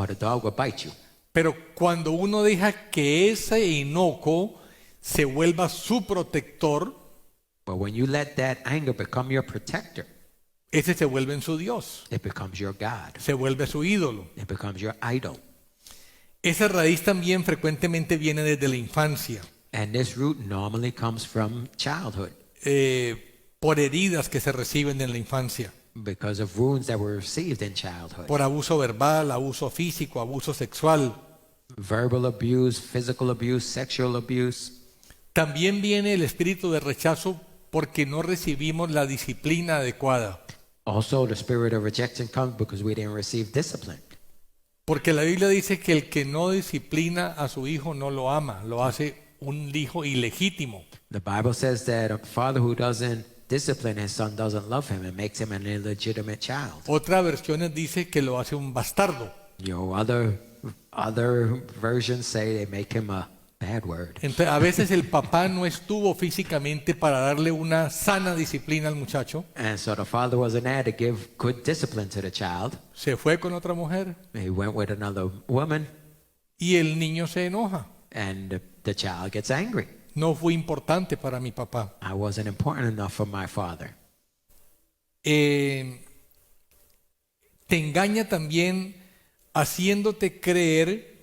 the dog will bite you. Pero cuando uno deja que ese enojo se vuelva su protector, But when you let that anger become your protector, ese se vuelve en su Dios, it becomes your God. se vuelve su ídolo. It becomes your idol. Esa raíz también frecuentemente viene desde la infancia, And this root normally comes from childhood por heridas que se reciben en la infancia, because of wounds that were received in childhood. por abuso verbal, abuso físico, abuso sexual. Verbal abuse, physical abuse, sexual abuse. También viene el espíritu de rechazo porque no recibimos la disciplina adecuada. Also, the spirit of rejection comes because we didn't receive discipline. Porque la Biblia dice que el que no disciplina a su hijo no lo ama, lo hace un hijo ilegítimo. The Bible says that a father who doesn't discipline his son doesn't love him and makes him an illegitimate child. Otra versión dice que lo hace un bastardo. You know, other versions say they make him a bad word. Entonces, a veces el papá no estuvo físicamente para darle una sana disciplina al muchacho. And so the father wasn't there to give good discipline to the child. Se fue con otra mujer He went with another woman, y el niño se enoja. and the child gets angry. No fue importante para mi papá. I wasn't important enough for my father. Te engaña también haciéndote creer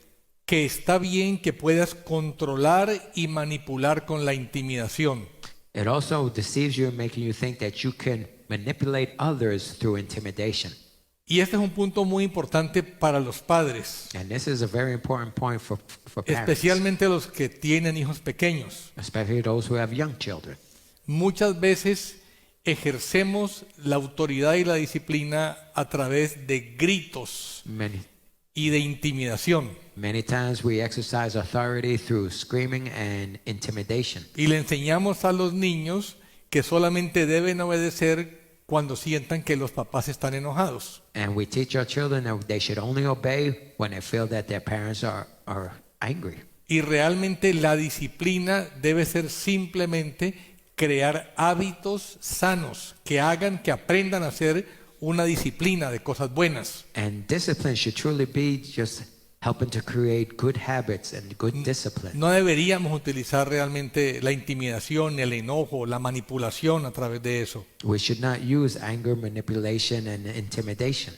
que está bien que puedas controlar y manipular con la intimidación. It also deceives you, making you think that you can manipulate others through intimidation. Y este es un punto muy importante para los padres, And this is a very important point for parents, especialmente los que tienen hijos pequeños. especially those who have young children. Muchas veces ejercemos la autoridad y la disciplina a través de gritos y de intimidación. Many times we exercise authority through screaming and intimidation. Y le enseñamos a los niños que solamente deben obedecer cuando sientan que los papás están enojados. And we teach our children that they should only obey when they feel that their parents are angry. Y realmente la disciplina debe ser simplemente crear hábitos sanos que hagan que aprendan a hacer una disciplina de cosas buenas. And discipline should truly be just helping to create good habits and good discipline. No deberíamos utilizar realmente la intimidación, el enojo, la manipulación a través de eso. We should not use anger, manipulation, and intimidation.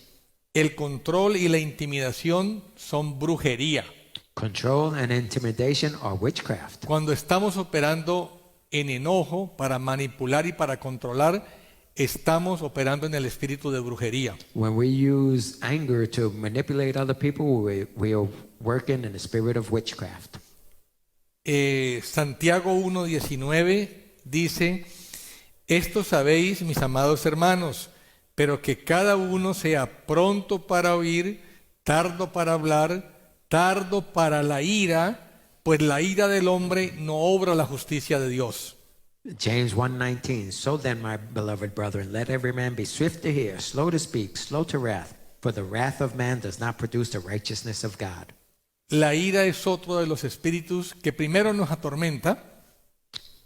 el control y la intimidación son brujería. Control and intimidation are witchcraft. Cuando estamos operando en enojo para manipular y para controlar, estamos operando en el espíritu de brujería. When we use anger to manipulate other people, we are working in the spirit of witchcraft. Santiago 1:19 dice: esto sabéis, mis amados hermanos, pero que cada uno sea pronto para oír, tardo para hablar, tardo para la ira, pues la ira del hombre no obra la justicia de Dios. James 1:19. So then, my beloved brethren, let every man be swift to hear, slow to speak, slow to wrath, for the wrath of man does not produce the righteousness of God. La ira es otro de los espíritus que primero nos atormenta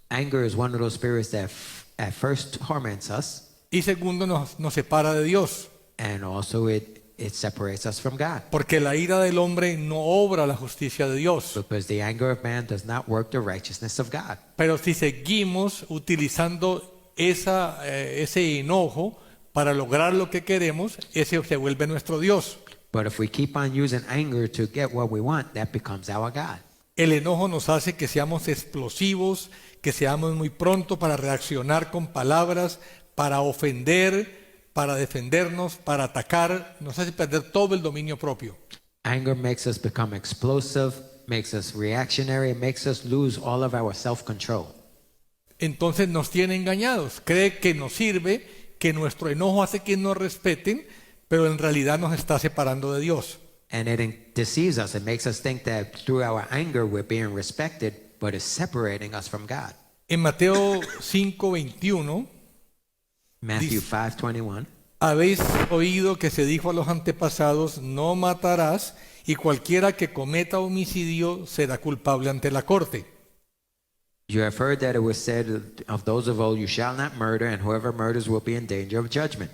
Anger is one of those spirits that at first torments us, y segundo nos separa de Dios. and also it separates us from God. Porque la ira del hombre no obra la justicia de Dios. Because the anger of man does not work the righteousness of God. Pero si seguimos utilizando ese enojo para lograr lo que queremos, ese se vuelve nuestro Dios. But if we keep on using anger to get what we want, that becomes our God. El enojo nos hace que seamos explosivos, que seamos muy pronto para reaccionar con palabras, para ofender, para defendernos, para atacar, nos hace perder todo el dominio propio. Anger makes us become explosive, makes us reactionary, makes us lose all of our self-control. Entonces nos tiene engañados, cree que nos sirve, que nuestro enojo hace que nos respeten, pero en realidad nos está separando de Dios. And it deceives us. It makes us think that through our anger we're being respected, but it's separating us from God. En Mateo 5:21 Matthew Dice- 5:21. habéis oído que se dijo a los antepasados: no matarás, y cualquiera que cometa homicidio será culpable ante la corte. You have heard that it was said of those of old, you shall not murder, and whoever murders will be in danger of judgment.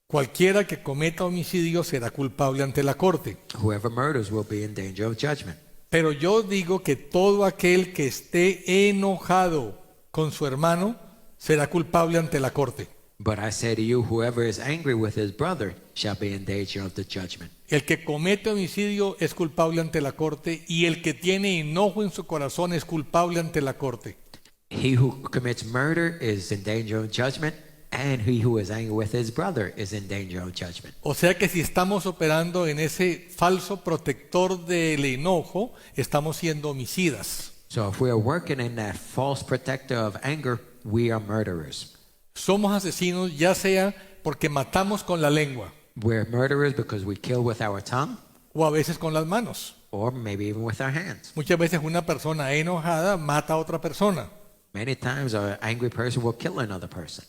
Cualquiera que cometa homicidio será culpable ante la corte. Whoever murders will be in danger of judgment. Pero yo digo que todo aquel que esté enojado con su hermano será culpable ante la corte. But I say to you, whoever is angry with his brother shall be in danger of the judgment. El que comete homicidio es culpable ante la corte, y el que tiene enojo en su corazón es culpable ante la corte. He who commits murder is in danger of judgment, and he who is angry with his brother is in danger of judgment. O sea que si estamos operando en ese falso protector del enojo, estamos siendo homicidas. So if we are working in that false protector of anger, we are murderers. Somos asesinos ya sea porque matamos con la lengua We're murderers because we kill with our tongue, o a veces con las manos. or maybe even with our hands. Muchas veces una persona enojada mata a otra persona. Many times an angry person will kill another person.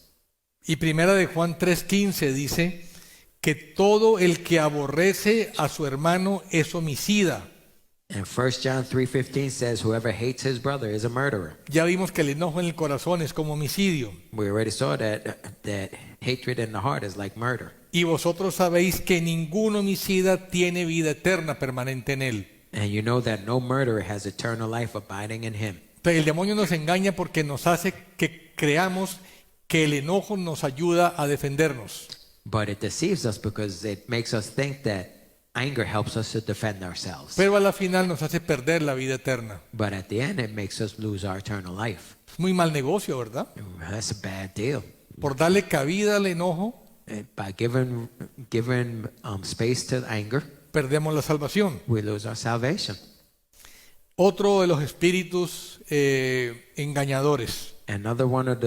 Y primera de Juan 3:15 dice que todo el que aborrece a su hermano es homicida. And 1 John 3:15 says, whoever hates his brother is a murderer. Ya vimos que el enojo en el corazón es como homicidio. We already saw that hatred in the heart is like murder. Y vosotros sabéis que ningún homicida tiene vida eterna permanente en él. And you know that no murderer has eternal life abiding in him. Pero el demonio nos engaña porque nos hace que creamos que el enojo nos ayuda a defendernos. But it deceives us because it makes us think that anger helps us to defend ourselves. Pero a la final nos hace perder la vida eterna. But at the end, it makes us lose our eternal life. Es muy mal negocio, ¿verdad? That's a bad deal. Por darle cabida al enojo, By giving space to anger, perdemos la salvación. we lose our salvation. Otro de los espíritus engañadores, Another one of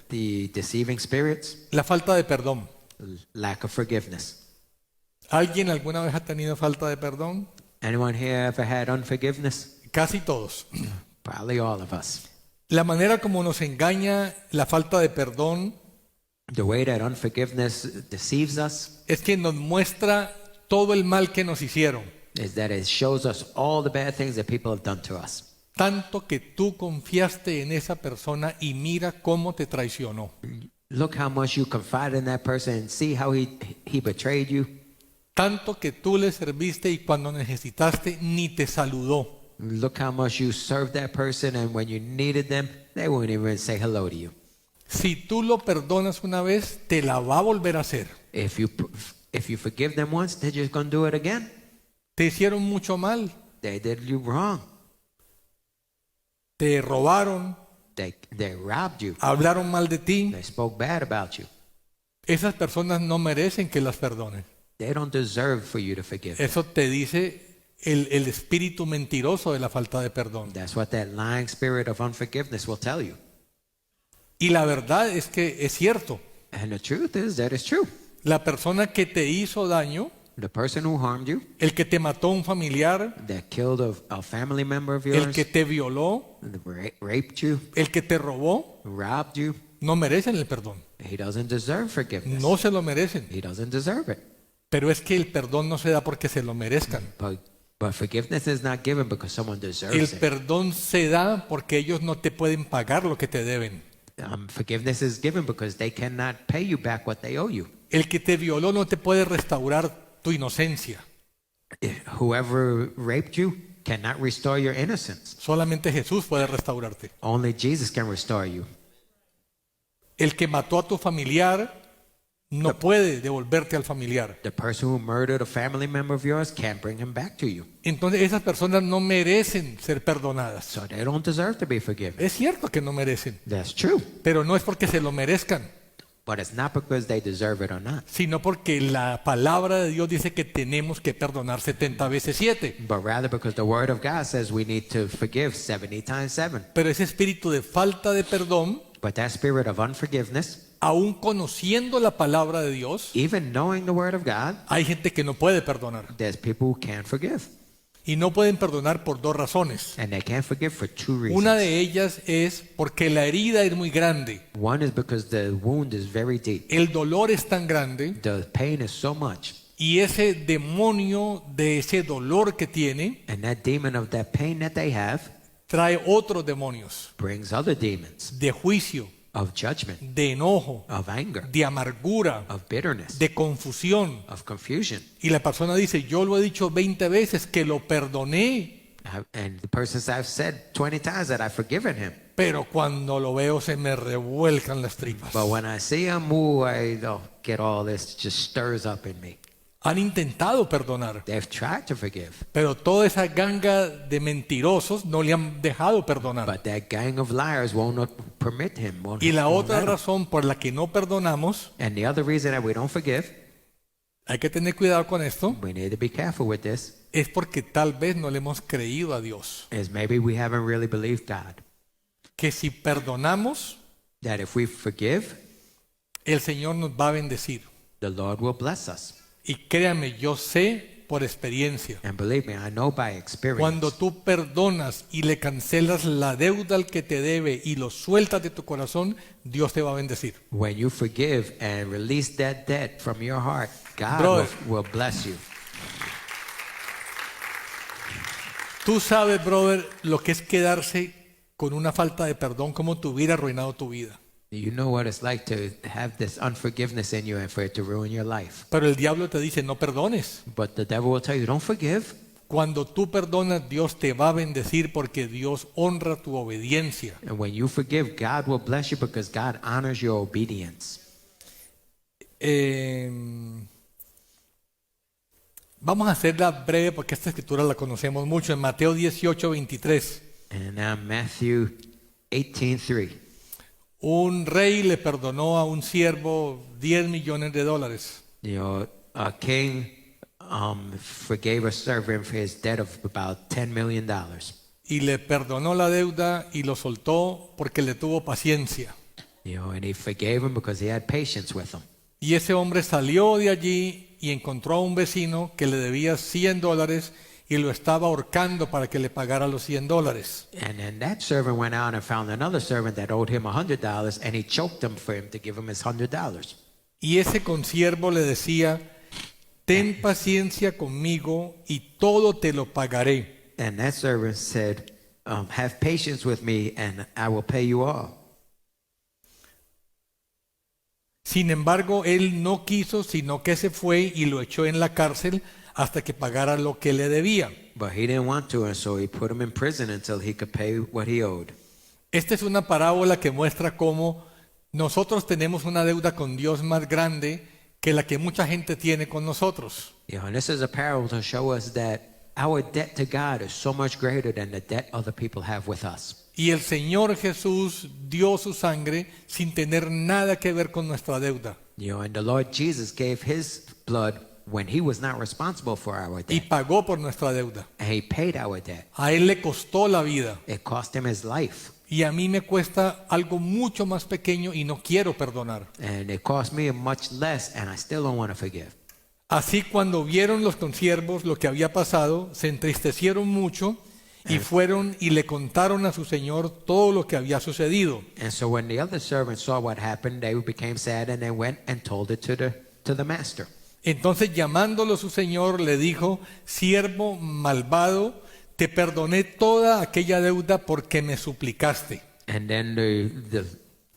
the deceiving spirits, la falta de perdón. lack of forgiveness. ¿Alguien alguna vez ha tenido falta de perdón? Anyone here ever had unforgiveness? Casi todos. Probably all of us. La manera como nos engaña la falta de perdón The way that unforgiveness deceives us es que nos muestra todo el mal que nos hicieron. is that it shows us all the bad things that people have done to us. Tanto que tú confiaste en esa persona y mira cómo te traicionó. Look how much you confided in that person and see how he betrayed you. Tanto que tú le serviste y cuando necesitaste ni te saludó. Look how much you served that person, and when you needed them, they wouldn't even say hello to you. Si tú lo perdonas una vez, te la va a volver a hacer. If you If you forgive them once, they're just going to do it again. Te hicieron mucho mal, They did you wrong. te robaron, They robbed you. hablaron mal de ti. They spoke bad about you. Esas personas no merecen que las perdones. They don't deserve for you to forgive them. Eso te dice el espíritu mentiroso de la falta de perdón. That's what that lying spirit of unforgiveness will tell you. Y la verdad es que es cierto. And the truth is that it's true. La persona que te hizo daño, The person who harmed you, el que te mató a un familiar, that killed a family member of el yours, que te violó, raped you, el que te robó, robbed you, no merecen el perdón. he doesn't deserve forgiveness. No se lo merecen. He doesn't deserve it. Pero es que el perdón no se da porque se lo merezcan. But forgiveness is not given because someone El deserves it. perdón se da porque ellos no te pueden pagar lo que te deben. Forgiveness is given because they cannot pay you back what they owe you. El que te violó no te puede restaurar tu inocencia. Whoever raped you cannot restore your innocence. Solamente Jesús puede restaurarte. Only Jesus can restore you. El que mató a tu familiar no puede devolverte al familiar. The person who murdered a family member of yours can't bring him back to you. Entonces esas personas no merecen ser perdonadas. So they don't deserve to be forgiven. Es cierto que no merecen, That's true. pero no es porque se lo merezcan, But it's not because they deserve it or not. sino porque la palabra de Dios dice que tenemos que perdonar 70 veces 7. But rather because the word of God says we need to forgive 70 times 7. Pero ese espíritu de falta de perdón, But that spirit of unforgiveness, aún conociendo la palabra de Dios, even knowing the word of God, hay gente que no puede perdonar. there's people who can't forgive. Y no pueden perdonar por dos razones. And they can't forgive for two reasons. Una de ellas es porque la herida es muy grande. One is because the wound is very deep. El dolor es tan grande The pain is so much. y ese demonio de ese dolor que tiene And that demon of that pain that they have trae otros demonios brings other demons de juicio, of judgment, de enojo, of anger, de amargura, of bitterness, de confusión. of confusion. Y la persona dice, yo lo he dicho 20 veces que lo perdoné, And the person says, I've said 20 times that I've forgiven him. pero cuando lo veo se me revuelcan las tripas. But when I see him, ooh, I get all this, just stirs up in me. Han intentado perdonar, They've tried to forgive, pero toda esa ganga de mentirosos no le han dejado perdonar. but that gang of liars won't permit him. Y la won't otra let him. razón por la que no perdonamos, And the other reason that we don't forgive, hay que tener cuidado con esto, we need to be careful with this, es porque tal vez no le hemos creído a Dios. is maybe we haven't really believed God. Que si perdonamos, That if we forgive, el Señor nos va a bendecir. the Lord will bless us. Y créame, yo sé por experiencia. And believe me, I know by experience. Cuando tú perdonas y le cancelas la deuda al que te debe y lo sueltas de tu corazón, Dios te va a bendecir. When you forgive and release that debt from your heart, God Brother. will bless you. Tú sabes, brother, lo que es quedarse con una falta de perdón, como te hubiera arruinado tu vida. You know what it's like to have this unforgiveness in you and for it to ruin your life. Pero el diablo te dice, no perdones. But the devil will tell you, don't forgive. Cuando tú perdonas, Dios te va a bendecir porque Dios honra tu obediencia. And when you forgive, God will bless you because God honors your obedience. Vamos a hacerla breve porque esta escritura la conocemos mucho en Mateo 18:23. And now Matthew 18:3. Un rey le perdonó a un siervo $10 millones. You know, a king forgave a servant for his debt of about $10 million. Y le perdonó la deuda y lo soltó porque le tuvo paciencia. You know, and he forgave him because he had patience with him. Y ese hombre salió de allí y encontró a un vecino que le debía $100 y lo estaba ahorcando para que le pagara los $100. And then that servant went out and found another servant that owed him $100, and he choked him for him to give him his $100. Y ese consiervo le decía, ten paciencia conmigo y todo te lo pagaré. And that servant said, have patience with me and I will pay you all. Sin embargo, él no quiso, sino que se fue y lo echó en la cárcel hasta que pagara lo que le debía. But he didn't want to, and so he put him in prison until he could pay what he owed. Esta es una parábola que muestra cómo nosotros tenemos una deuda con Dios más grande que la que mucha gente tiene con nosotros. And this is a parable to show us that our debt to God is so much greater than the debt other people have with us. Y el Señor Jesús dio su sangre sin tener nada que ver con nuestra deuda. And the Lord Jesus gave his blood when he was not responsible for our Y debt. pagó por nuestra deuda. And he paid our debt. A Él le costó la vida. It cost him his life. Y a mí me cuesta algo mucho más pequeño y no quiero perdonar. And it cost me much less, and I still don't want to forgive. Así cuando vieron los consiervos lo que había pasado, se entristecieron mucho y fueron y le contaron a su señor todo lo que había sucedido. And so when the other servants saw what happened, they became sad, and they went and told it to the master. Entonces llamándolo su señor le dijo: siervo malvado, te perdoné toda aquella deuda porque me suplicaste. And then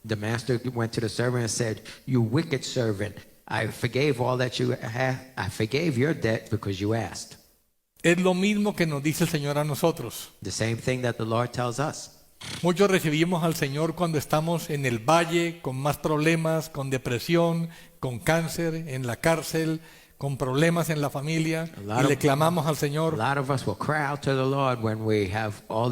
the master went to the servant and said, "You wicked servant, I forgave all that you had. I forgave your debt because you asked." Es lo mismo que nos dice el Señor a nosotros. The same thing that the Lord tells us. Muchos recibimos al Señor cuando estamos en el valle, con más problemas, con depresión, con cáncer, en la cárcel, con problemas en la familia, y le clamamos al A Señor. lot of us will cry out to the Lord when we have all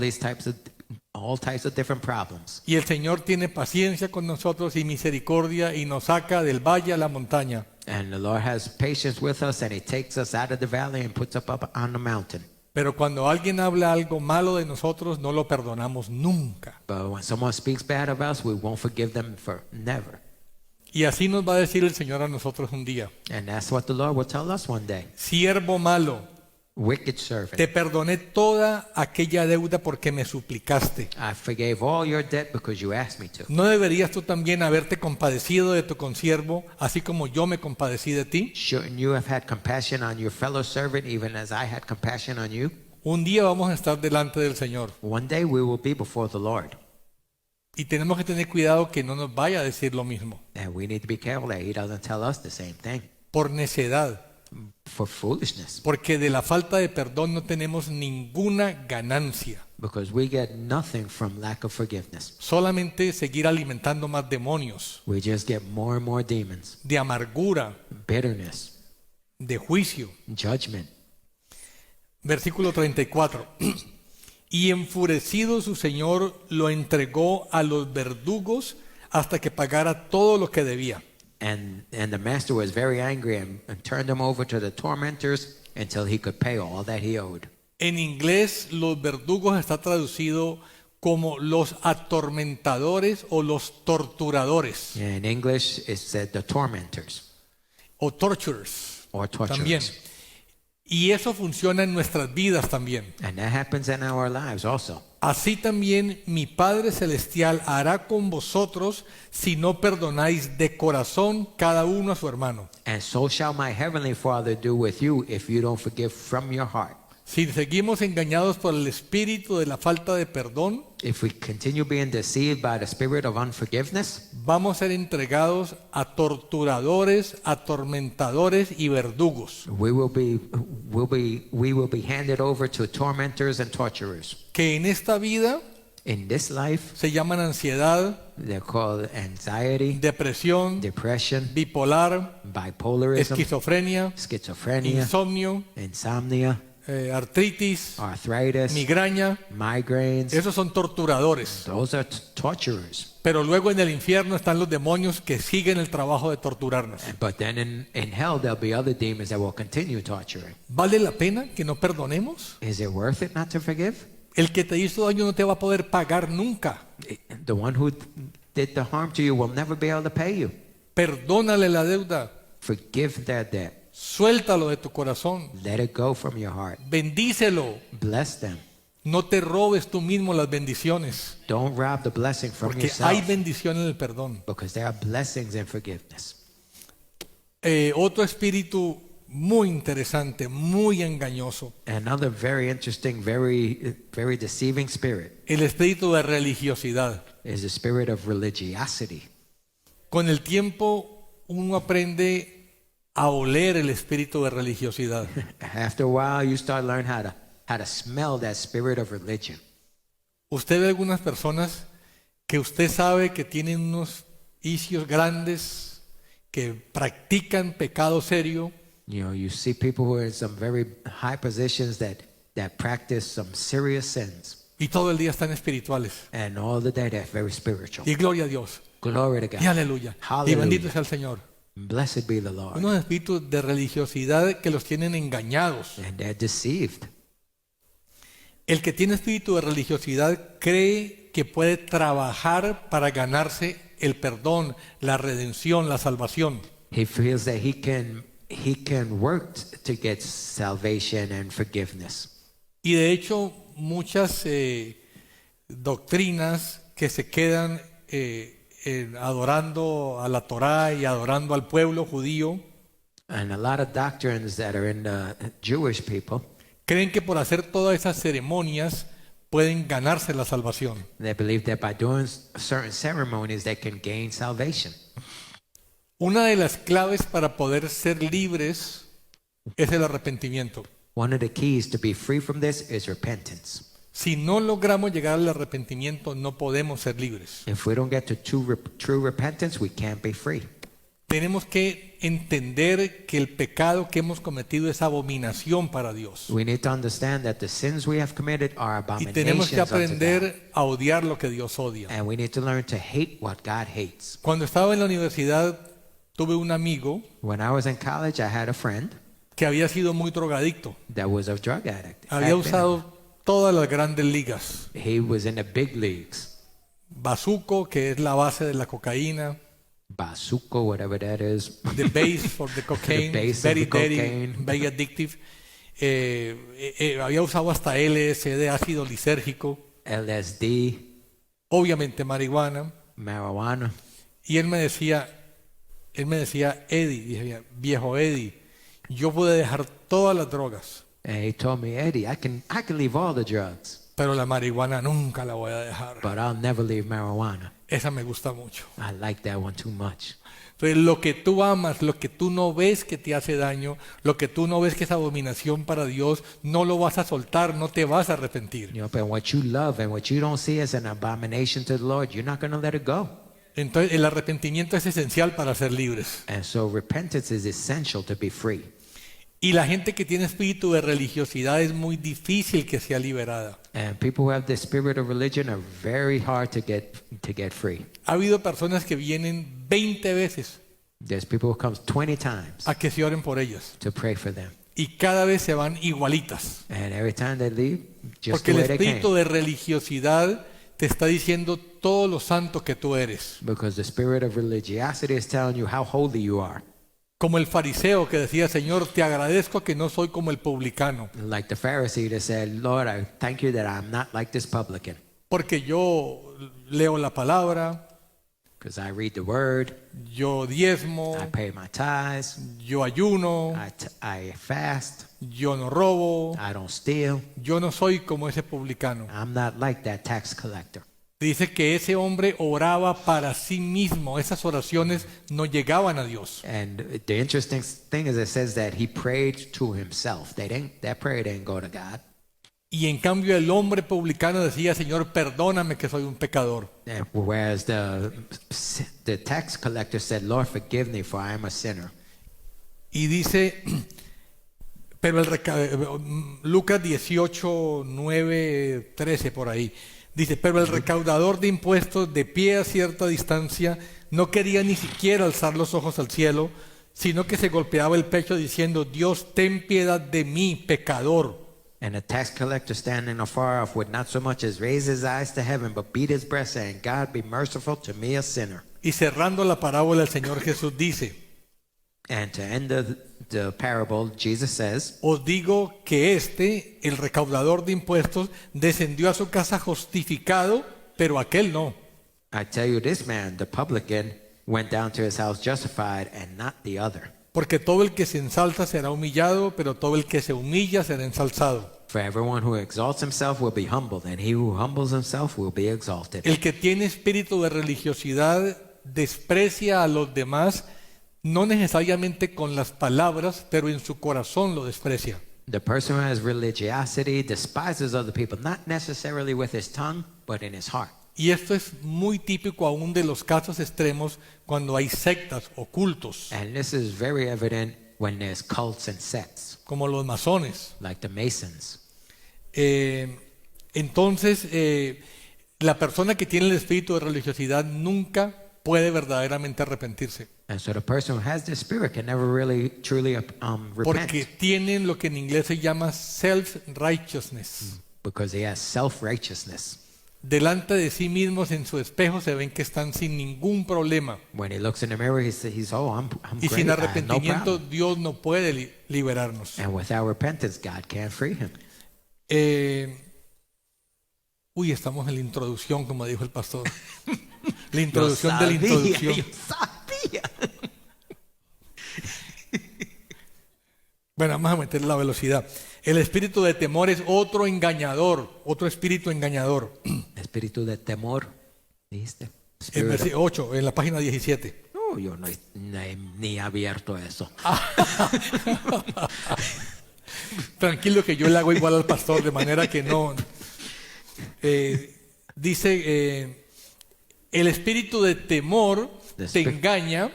types of different problems. Y el Señor tiene paciencia con nosotros y misericordia y nos saca del valle a la montaña. And the Lord has patience with us, and he takes us out of the valley and puts us up on the mountain. Pero cuando alguien habla algo malo de nosotros, no lo perdonamos nunca. But when someone speaks bad of us, we won't forgive them for never. Y así nos va a decir el Señor a nosotros un día: And that's what the Lord will tell us one day. siervo malo, Wicked servant, te perdoné toda aquella deuda porque me suplicaste. I forgave all your debt because you asked me to. ¿No deberías tú también haberte compadecido de tu consiervo, así como yo me compadecí de ti? Shouldn't you have had compassion on your fellow servant even as I had compassion on you? Un día vamos a estar delante del Señor One day we will be before the Lord. y tenemos que tener cuidado que no nos vaya a decir lo mismo, And we need to be careful that he doesn't tell us the same thing. por necedad, For foolishness. porque de la falta de perdón no tenemos ninguna ganancia, Because we get nothing from lack of forgiveness. solamente seguir alimentando más demonios, We just get more and more demons, de amargura, bitterness, de juicio. judgment. Versículo 34. Y enfurecido su señor lo entregó a los verdugos hasta que pagara todo lo que debía. And the master was very angry and turned him over to the tormentors until he could pay all that he owed. En inglés, los verdugos está traducido como los atormentadores o los torturadores In English, it said the tormentors o torturers or también. torturers. Y eso funciona en nuestras vidas también. And that happens in our lives also. Así también mi Padre Celestial hará con vosotros si no perdonáis de corazón cada uno a su hermano. And so shall my heavenly Father do with you if you don't forgive from your heart. Si seguimos engañados por el espíritu de la falta de perdón, If we continue being deceived by the spirit of unforgiveness, vamos a ser entregados a torturadores, atormentadores y verdugos, we will be handed over to tormentors and torturers. que en esta vida In this life, se llaman ansiedad, they're called anxiety, depresión, depression, bipolar, bipolarism, esquizofrenia, schizophrenia, insomnio, insomnia, artritis, arthritis, migraña. migraines. Esos son torturadores. Those are torturers. Pero luego en el infierno están los demonios que siguen el trabajo de torturarnos. But then in hell, there'll be other demons that will continue torturing. ¿Vale la pena que no perdonemos? Is it worth it not to forgive? El que te hizo daño no te va a poder pagar nunca. The one who did the harm to you will never be able to pay you. Perdónale la deuda. Forgive their debt. Suéltalo de tu corazón. Let it go from your heart. Bendícelo. Bless them. No te robes tú mismo las bendiciones. Don't rob the blessing from Porque hay yourself. bendición en el perdón. Because there are blessings in forgiveness. Otro espíritu muy interesante, muy engañoso. Another very interesting, very deceiving spirit El espíritu de religiosidad. is the spirit of religiosity. Con el tiempo uno aprende a oler el espíritu de religiosidad. After a while, you start learning how to smell that spirit of religion. Usted ve algunas personas que usted sabe que tienen unos vicios grandes, que practican pecado serio, You see people who are in some very high positions that practice some serious sins. y todo el día están espirituales. And all the day they're very spiritual. Y gloria a Dios. Glory to God. Y aleluya. Y Hallelujah. bendito sea el Señor. Blessed be the Lord. Unos espíritus de religiosidad que los tienen engañados. And they're deceived. El que tiene espíritu de religiosidad cree que puede trabajar para ganarse el perdón, la redención, la salvación. He feels that he can work to get salvation and forgiveness. Y de hecho, muchas doctrinas que se quedan adorando a la Torá y adorando al pueblo judío, And a lot of doctrines that are in the Jewish people, creen que por hacer todas esas ceremonias pueden ganarse la salvación. they believe that by doing certain ceremonies they can gain salvation. Una de las claves para poder ser libres es el arrepentimiento. One of the keys to be free from this is repentance. Si no logramos llegar al arrepentimiento, no podemos ser libres. If we don't get to true repentance, we can't be free. Tenemos que entender que el pecado que hemos cometido es abominación para Dios. We need to understand that the sins we have committed are Y tenemos abominations que unto God. aprender a odiar lo que Dios odia. And we need to learn to hate what God hates. Cuando estaba en la universidad, tuve un amigo When I was in college, I had a friend que había sido muy drogadicto. that was a drug addict. Había usado todas las grandes ligas. He was in the big leagues. Bazuco, que es la base de la cocaína. Bazuco, whatever that is. The base for the cocaine, The base of very, the cocaine. very addictive. Había usado hasta LSD, ácido lisérgico, LSD, obviamente marihuana. marijuana. Y él me decía, Eddie, dije, viejo Eddie, yo pude dejar todas las drogas, And he told me, Eddie, I can leave all the drugs, pero la marihuana nunca la voy a dejar. but I'll never leave marijuana. Esa me gusta mucho. I like that one too much. Entonces, lo que tú amas, lo que tú no ves que te hace daño, lo que tú no ves que es abominación para Dios, no lo vas a soltar, no te vas a arrepentir. But what you love and what you don't see as an abomination to the Lord, you're not going to let it go. Entonces, el arrepentimiento es esencial para ser libres. And so repentance is essential to be free. Y la gente que tiene espíritu de religiosidad es muy difícil que sea liberada. And people who have the spirit of religion are very hard to get free. Ha habido personas que vienen 20 veces There's people who come 20 times a que se oren por ellas. to pray for them. Y cada vez se van igualitas. And every time they leave, just Porque the el way they came. espíritu de religiosidad te está diciendo todo lo santo que tú eres. Because the spirit of religiosity is telling you how holy you are. Como el fariseo que decía, Señor, te agradezco que no soy como el publicano. Like the Pharisee that said, Lord, I thank you that I'm not like this publican. Porque yo leo la palabra, Because I read the word, yo diezmo, I pay my tithes, yo ayuno, I fast, yo no robo, I don't steal. yo no soy como ese publicano. I'm not like that tax collector. Dice que ese hombre oraba para sí mismo. Esas oraciones no llegaban a Dios. And the interesting thing is it says that he prayed to himself. That prayer didn't go to God. Y en cambio el hombre publicano decía, Señor, perdóname que soy un pecador. And whereas the tax collector said, Lord, forgive me for I am a sinner. Y dice, pero Lucas 18, 9, 13 por ahí. Dice, pero el recaudador de impuestos de pie a cierta distancia no quería ni siquiera alzar los ojos al cielo, sino que se golpeaba el pecho diciendo, Dios, ten piedad de mí, pecador. And the tax collector standing afar off would not so much as raise his eyes to heaven, but beat his breast, saying, God, be merciful to me, a sinner. Y cerrando la parábola, el Señor Jesús dice, And to end the parable, Jesus says, os digo que el recaudador de impuestos, descendió a su casa justificado, pero aquel no. I tell you, this man, the publican, went down to his house justified and not the other. Porque todo el que se ensalza será humillado, pero todo el que se humilla será ensalzado. For everyone who exalts himself will be humbled, and he who humbles himself will be exalted. El que tiene espíritu de religiosidad desprecia a los demás, no necesariamente con las palabras, pero en su corazón lo desprecia. The person who has religiosity despises other people, not necessarily with his tongue, but in his heart. Y esto es muy típico aún de los casos extremos cuando hay sectas o cultos, And this is very evident when there's cults and sects, como los masones. like the Masons. Entonces, la persona que tiene el espíritu de religiosidad nunca puede verdaderamente arrepentirse, And so the person who has this spirit can never really truly porque repent, tienen lo que en inglés se llama self-righteousness. because he has self-righteousness. Delante de sí mismos en su espejo se ven que están sin ningún problema. When he looks in the mirror, he's I'm Y great, sin I have no arrepentimiento problem. Dios no puede liberarnos. And without repentance, God can't free him. Estamos en la introducción, como dijo el pastor. La Yo introducción de la sabía, introducción. yo sabía. Bueno, vamos a meter la velocidad. El espíritu de temor es otro engañador, otro espíritu engañador. Espíritu de temor, dijiste. En Spirit of- versículo 8, en la página 17. No, yo no he ni abierto eso. Tranquilo que yo le hago igual al pastor, de manera que no. Dice, el espíritu de temor te engaña,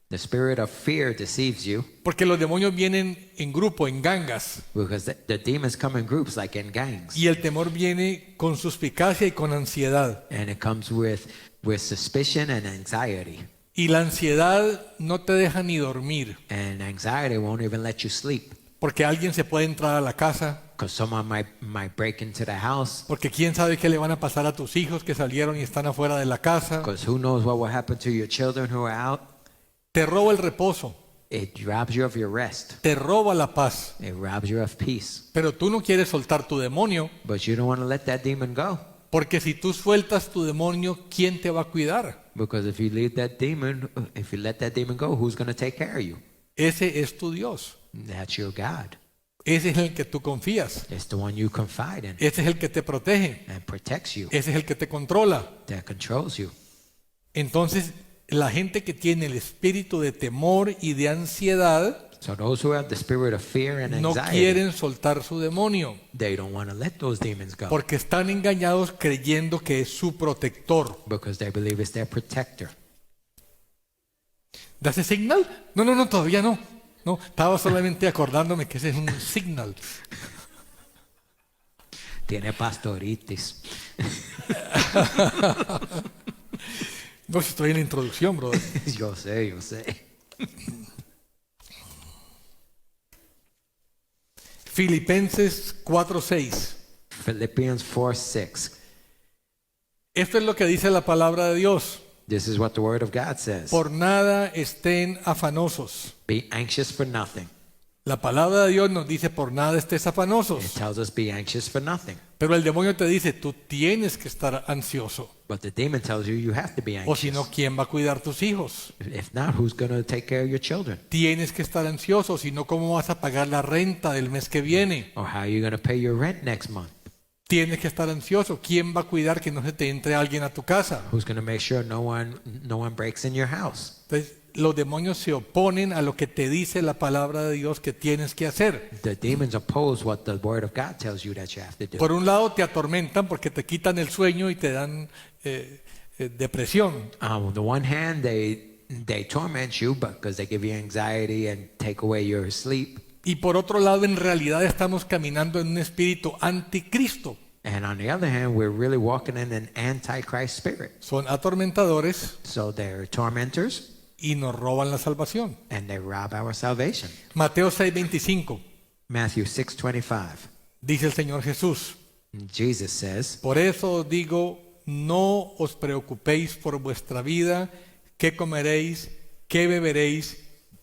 The spirit of fear deceives you, porque los demonios vienen en grupo, en gangas. because the demons come in groups like in gangs. Y el temor viene con suspicacia y con ansiedad. And it comes with suspicion and anxiety. Y la ansiedad no te deja ni dormir, And anxiety won't even let you sleep, porque alguien se puede entrar a la casa, because someone might break into the house, porque quién sabe qué le van a pasar a tus hijos que salieron y están afuera de la casa. because who knows what will happen to your children who are out. Te roba el reposo, It robs you of your rest. te roba la paz, It robs you of peace. pero tú no quieres soltar tu demonio, But you don't want to let that demon go, porque si tú sueltas tu demonio, ¿quién te va a cuidar? because if you let that demon go, who's going to take care of you? Ese es tu Dios, That's your God. ese es el que tú confías, It's the one you confide in ese es el que te protege, and protects you, ese es el que te controla. that controls you. Entonces, la gente que tiene el espíritu de temor y de ansiedad So those who have the spirit of fear and no anxiety, quieren soltar su demonio, they don't want to let those demons go, porque están engañados creyendo que es su protector. because they believe it's their protector. ¿Das ese signal? No, todavía no. No, estaba solamente acordándome que ese es un signal. Tiene pastoritis. No, si estoy en la introducción, brother. Yo sé. Filipenses 4:6. Philippians 4:6. Esto es lo que dice la palabra de Dios. This is what the word of God says. Por nada estén afanosos. Be anxious for nothing. La palabra de Dios nos dice por nada estés It afanosos. tells us be anxious for nothing. Pero el demonio te dice, tú tienes que estar ansioso. But the demon tells you have to be O si anxious. no, ¿quién va a cuidar tus hijos? If not, who's going to take care of your children? Tienes que estar ansioso, si no, ¿cómo vas a pagar la renta del mes que viene? Or how are you going to pay your rent next month? Tienes que estar ansioso. ¿Quién va a cuidar que no se te entre alguien a tu casa? Who's going to make sure no one breaks in your house? Entonces, los demonios se oponen a lo que te dice la palabra de Dios que tienes que hacer. The demons oppose what the word of God tells you that you have to do. Por un lado te atormentan porque te quitan el sueño y te dan depresión. On the one hand, they torment you because they give you anxiety and take away your sleep. Y por otro lado, en realidad estamos caminando en un espíritu anticristo. And on the other hand, we're really walking in an antichrist spirit. Son atormentadores So they're tormentors y nos roban la salvación. and they rob our salvation. Mateo 6:25 Matthew 6:25. dice el Señor Jesús. Jesus says, Por eso os digo, no os preocupéis por vuestra vida, qué comeréis, qué beberéis,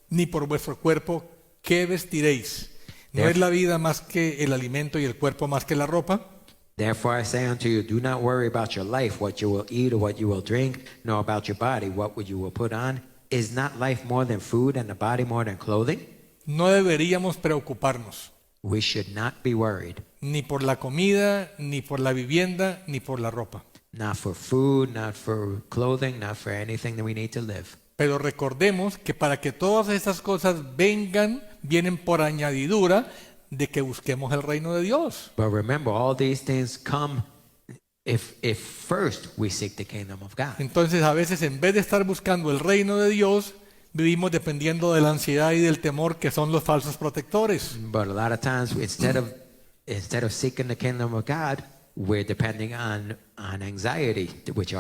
ni por vuestro cuerpo, qué vestiréis. ¿No es la vida más que el alimento y el cuerpo más que la ropa? therefore I say unto you, do not worry about your life, what you will eat or what you will drink, nor about your body, what you will put on. Is not life more than food and the body more than clothing? No deberíamos preocuparnos, We should not be worried, ni por la comida, ni por la vivienda, ni por la ropa. not for food, not for clothing, not for anything that we need to live. Pero recordemos que para que todas estas cosas vienen por añadidura de que busquemos el reino de Dios. But remember, all these things come if first we seek the kingdom of God. Entonces a veces en vez de estar buscando el reino de Dios, vivimos dependiendo de la ansiedad y del temor que son los falsos protectores. But a lot of times, instead of seeking the kingdom of God, we're depending on anxiety, which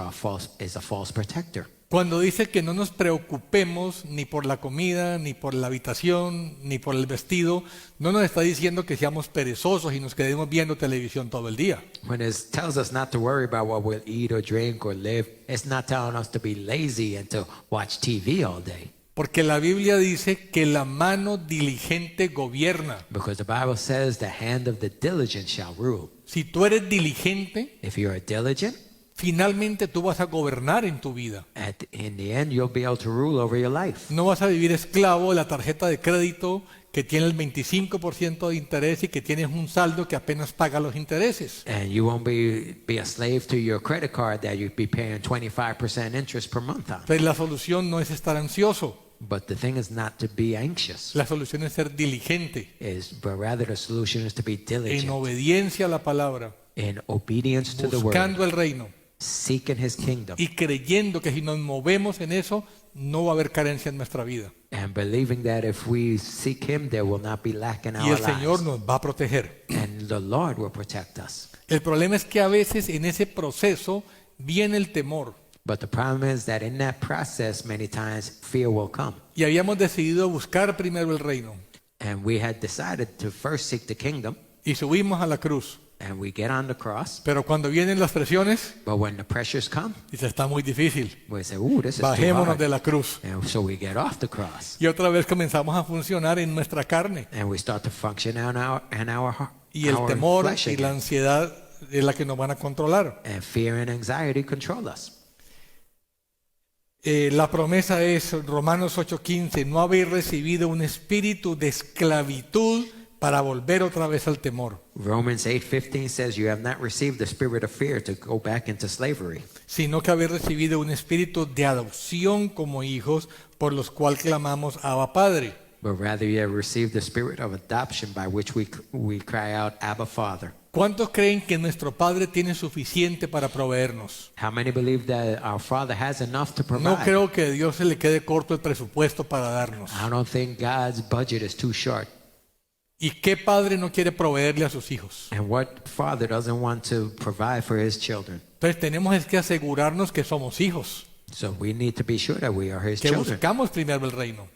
is a false protector. Cuando dice que no nos preocupemos ni por la comida, ni por la habitación, ni por el vestido, no nos está diciendo que seamos perezosos y nos quedemos viendo televisión todo el día. When it tells us not to worry about what we'll eat or drink or live, it's not telling us to be lazy and to watch TV all day. Porque la Biblia dice que la mano diligente gobierna. Because the Bible says the hand of the diligent shall rule. Si tú eres diligente, If you're diligent, finalmente tú vas a gobernar en tu vida. in the end, you'll be able to rule over your life. No vas a vivir esclavo de la tarjeta de crédito que tiene el 25% de interés y que tienes un saldo que apenas paga los intereses. And you won't be a slave to your credit card that you'd be paying 25% interest per month on. Entonces la solución no es estar ansioso, But the thing is not to be anxious, la solución es ser diligente, but rather the solution is to be en diligent obediencia a la palabra, in obedience to the word, buscando el reino seeking his kingdom, y creyendo que si nos movemos en eso, no va a haber carencia en nuestra vida. and believing that if we seek him, there will not be lack in Y our el Señor lives, nos va a proteger. and the Lord will protect us. El problema es que a veces en ese proceso viene el temor. But the problem is that in that process, many times fear will come. Y habíamos decidido buscar primero el reino. And we had decided to first seek the kingdom, Y subimos a la cruz. and we get on the cross. Pero cuando vienen las presiones, But when the pressures come, dice, está muy difícil. we say, "Ooh, this is too Bajémonos de hard." la cruz. And so we get off the cross, Y otra vez comenzamos a funcionar en nuestra carne. and we start to function in our Y el our temor flesh y la again. ansiedad es la que nos van a controlar. And fear and anxiety control us. La promesa es, Romanos 8:15, no habéis recibido un espíritu de esclavitud para volver otra vez al temor, Romans 8:15 says, "You have not received the spirit of fear to go back into slavery, sino que habéis recibido un espíritu de adopción como hijos, por los cuales clamamos Abba Padre. but rather you have received the spirit of adoption by which we cry out, Abba, Father." ¿Cuántos creen que nuestro Padre tiene suficiente para proveernos? How many believe that our Father has enough to No provide? creo que a Dios se le quede corto el presupuesto para darnos. I don't think God's budget is too short. ¿Y qué padre no quiere proveerle a sus hijos? And what father doesn't want to provide for his children? Entonces tenemos es que asegurarnos que somos hijos, So we need to be sure that we are his que children, buscamos primero el reino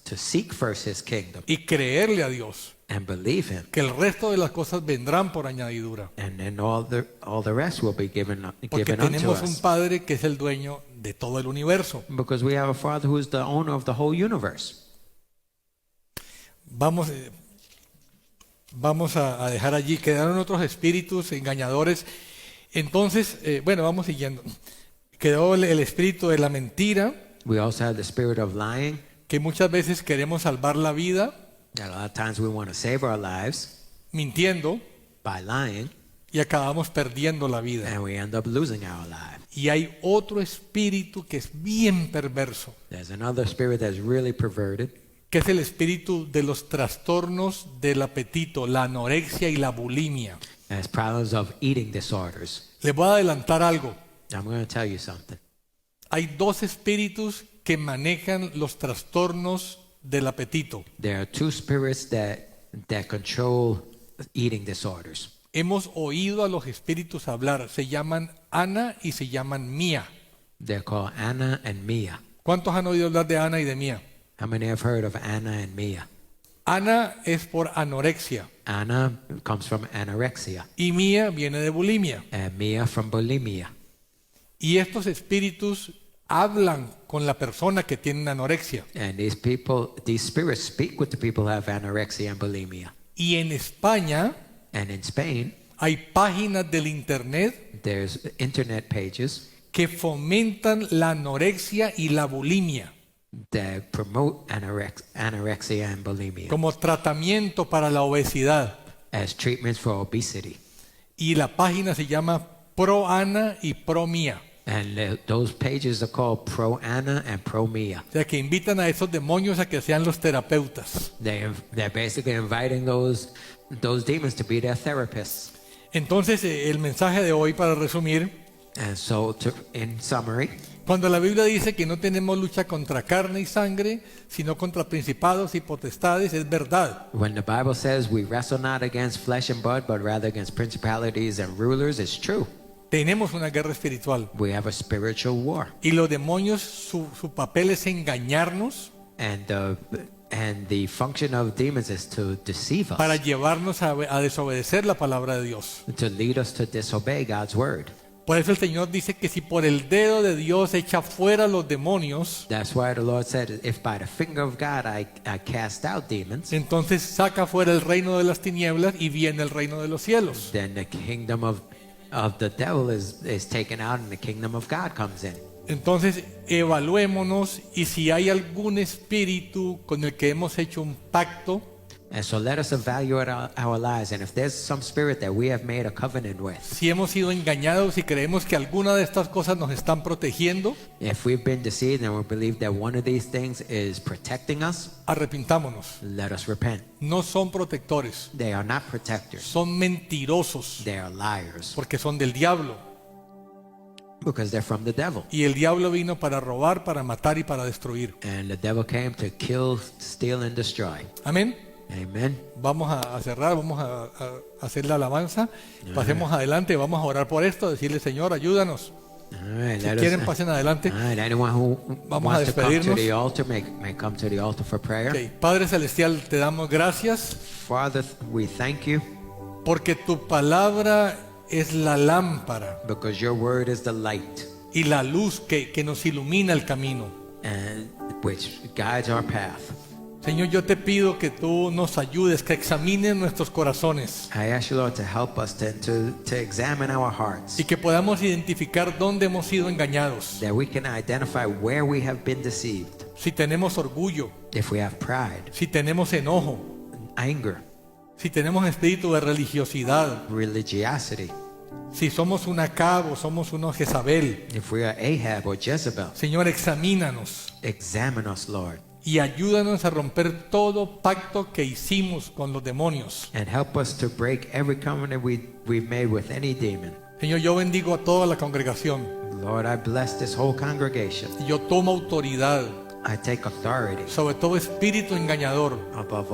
to seek first his kingdom y creerle a Dios, and believe him. que el resto de las cosas vendrán por añadidura. And then all the rest will be given Porque unto tenemos un us. Padre que es el dueño de todo el universo. Because we have a Father who is the owner of the whole universe. Vamos a dejar allí, quedaron otros espíritus engañadores. Entonces, bueno, vamos siguiendo. Quedó el espíritu de la mentira, We also have the spirit of lying. que muchas veces queremos salvar la vida That a lot of times we want to save our lives mintiendo by lying, y acabamos perdiendo la vida. and we end up losing our lives. Y hay otro espíritu que es bien perverso, There's another spirit that's really perverted, que es el espíritu de los trastornos del apetito, la anorexia y la bulimia. and it's problems of eating disorders. Les voy a adelantar algo. I'm going to tell you something. Hay dos espíritus que manejan los trastornos del apetito. There are two spirits that control eating disorders. Hemos oído a los espíritus hablar, se llaman Ana y se llaman Mía. They're called Anna and Mia. ¿Cuántos han oído hablar de Ana y de Mía? How many have heard of Anna and Mia? Ana es por anorexia Anna comes from anorexia, y Mía viene de bulimia. and Mia from bulimia. Y estos espíritus hablan con la persona que tiene anorexia. And these spirits speak with the people who have anorexia and bulimia. Y en España And in Spain, hay páginas del internet there's internet pages que fomentan la anorexia y la bulimia that promote anorexia and bulimia como tratamiento para la obesidad. as treatments for obesity. Y la página se llama Pro Ana y Pro Mía. And those pages are called Pro Anna and Pro Mia. O sea, que invitan a esos demonios a que sean los terapeutas. They're basically inviting those demons to be their therapists. Entonces, el mensaje de hoy, para resumir, And so, in summary, cuando la Biblia dice que no tenemos lucha contra carne y sangre, sino contra principados y potestades, es verdad. when the Bible says we wrestle not against flesh and blood, but rather against principalities and rulers, it's true. Tenemos una guerra espiritual. We have a spiritual war. Y los demonios, su papel es engañarnos And the function of demons is to deceive para us, llevarnos a desobedecer la palabra de Dios. to lead us to disobey God's word. Por eso el Señor dice que si por el dedo de Dios echa fuera los demonios, That's why the Lord said, if by the finger of God I cast out demons, entonces saca fuera el reino de las tinieblas y viene el reino de los cielos. then the kingdom of the devil is taken out and the kingdom of God comes in. Entonces evaluémonos y si hay algún espíritu con el que hemos hecho un pacto, And so let us evaluate our lives. And if there's some spirit that we have made a covenant with, si hemos sido engañados y creemos que alguna de estas cosas nos están protegiendo, if we've been deceived and we believe that one of these things is protecting us, arrepintámonos. let us repent. No son protectores, They are not protectors. son mentirosos, They are liars porque son del diablo. because they're from the devil. Y el diablo vino para robar, para matar y para destruir. And the devil came to kill, steal, and destroy. Amén. Amen. Vamos a cerrar, vamos a hacer la alabanza. Pasemos adelante, vamos a orar por esto, decirle, Señor, ayúdanos. All right, Si let quieren, us, pasen adelante. all right, anyone who Vamos a wants to come to despedirnos. the altar may come to the altar for prayer. Ok, Padre Celestial, te damos gracias Father, we thank you porque tu palabra es la lámpara because your word is the light y la luz que nos ilumina el camino. and which guides our path. Señor, yo te pido que tú nos ayudes, que examines nuestros corazones I ask you, Lord, to help us to examine our hearts, y que podamos identificar dónde hemos sido engañados. that we can identify where we have been deceived. Si tenemos orgullo, If we have pride, si tenemos enojo, anger, si tenemos espíritu de religiosidad, religiosity, si somos un Acab o somos unos Jezabel. if we are Ahab or Jezebel, Señor, examínanos examine us, Lord, y ayúdanos a romper todo pacto que hicimos con los demonios. and help us to break every covenant we've made with any demon. Señor, yo bendigo a toda la congregación. Lord, I bless this whole congregation. Yo tomo autoridad I take authority sobre todo espíritu engañador above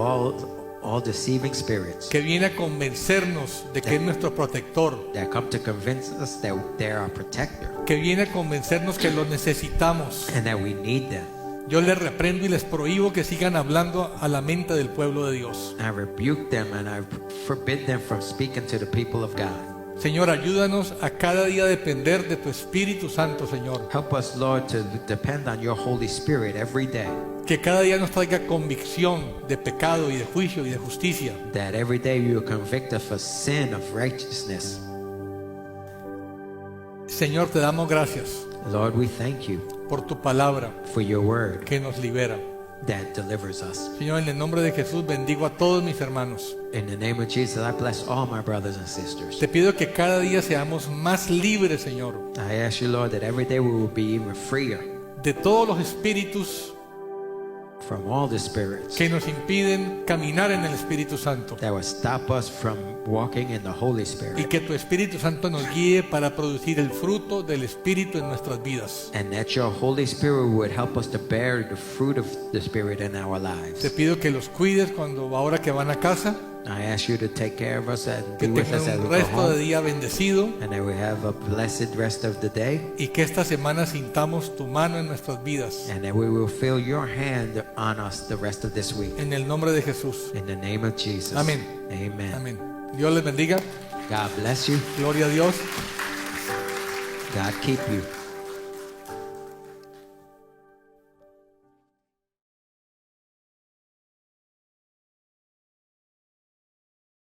all deceiving spirits que viene a convencernos de que es nuestro protector, that come to convince us that they're our protector que viene a convencernos que los necesitamos. and that we need them. Yo les reprendo y les prohíbo que sigan hablando a la mente del pueblo de Dios. I rebuke them and I forbid them from speaking to the people of God. Señor, ayúdanos a cada día depender de tu Espíritu Santo, Señor. Help us, Lord, to depend on your Holy Spirit every day, Que cada día nos traiga convicción de pecado y de juicio y de justicia. that every day you convict us of sin, of righteousness. Señor, te damos gracias Lord, we thank you por tu palabra for your word que nos libera. that delivers us. Señor, en el nombre de Jesús bendigo a todos mis hermanos. In the name of Jesus, I bless all my brothers and sisters. Te pido que cada día seamos más libres, Señor, I ask you, Lord, that every day we will be even freer de todos los espíritus from all the spirits que nos impiden caminar en el Espíritu Santo. that will stop us from walking in the Holy Y Spirit, que tu Espíritu Santo nos guíe para producir el fruto del Espíritu en nuestras vidas. and that your Holy Spirit would help us to bear the fruit of the Spirit in our lives. Te pido que los cuides ahora que van a casa, I ask you to take care of us and que be with us tengan as we un go resto de home, día bendecido and that we have a blessed rest of the day, y que esta semana sintamos tu mano en nuestras vidas. and that we will feel your hand on us the rest of this week. En el nombre de Jesús. In the name of Jesus. Amén. Amen. Amén. Dios les bendiga. God bless you. Gloria a Dios. God keep you.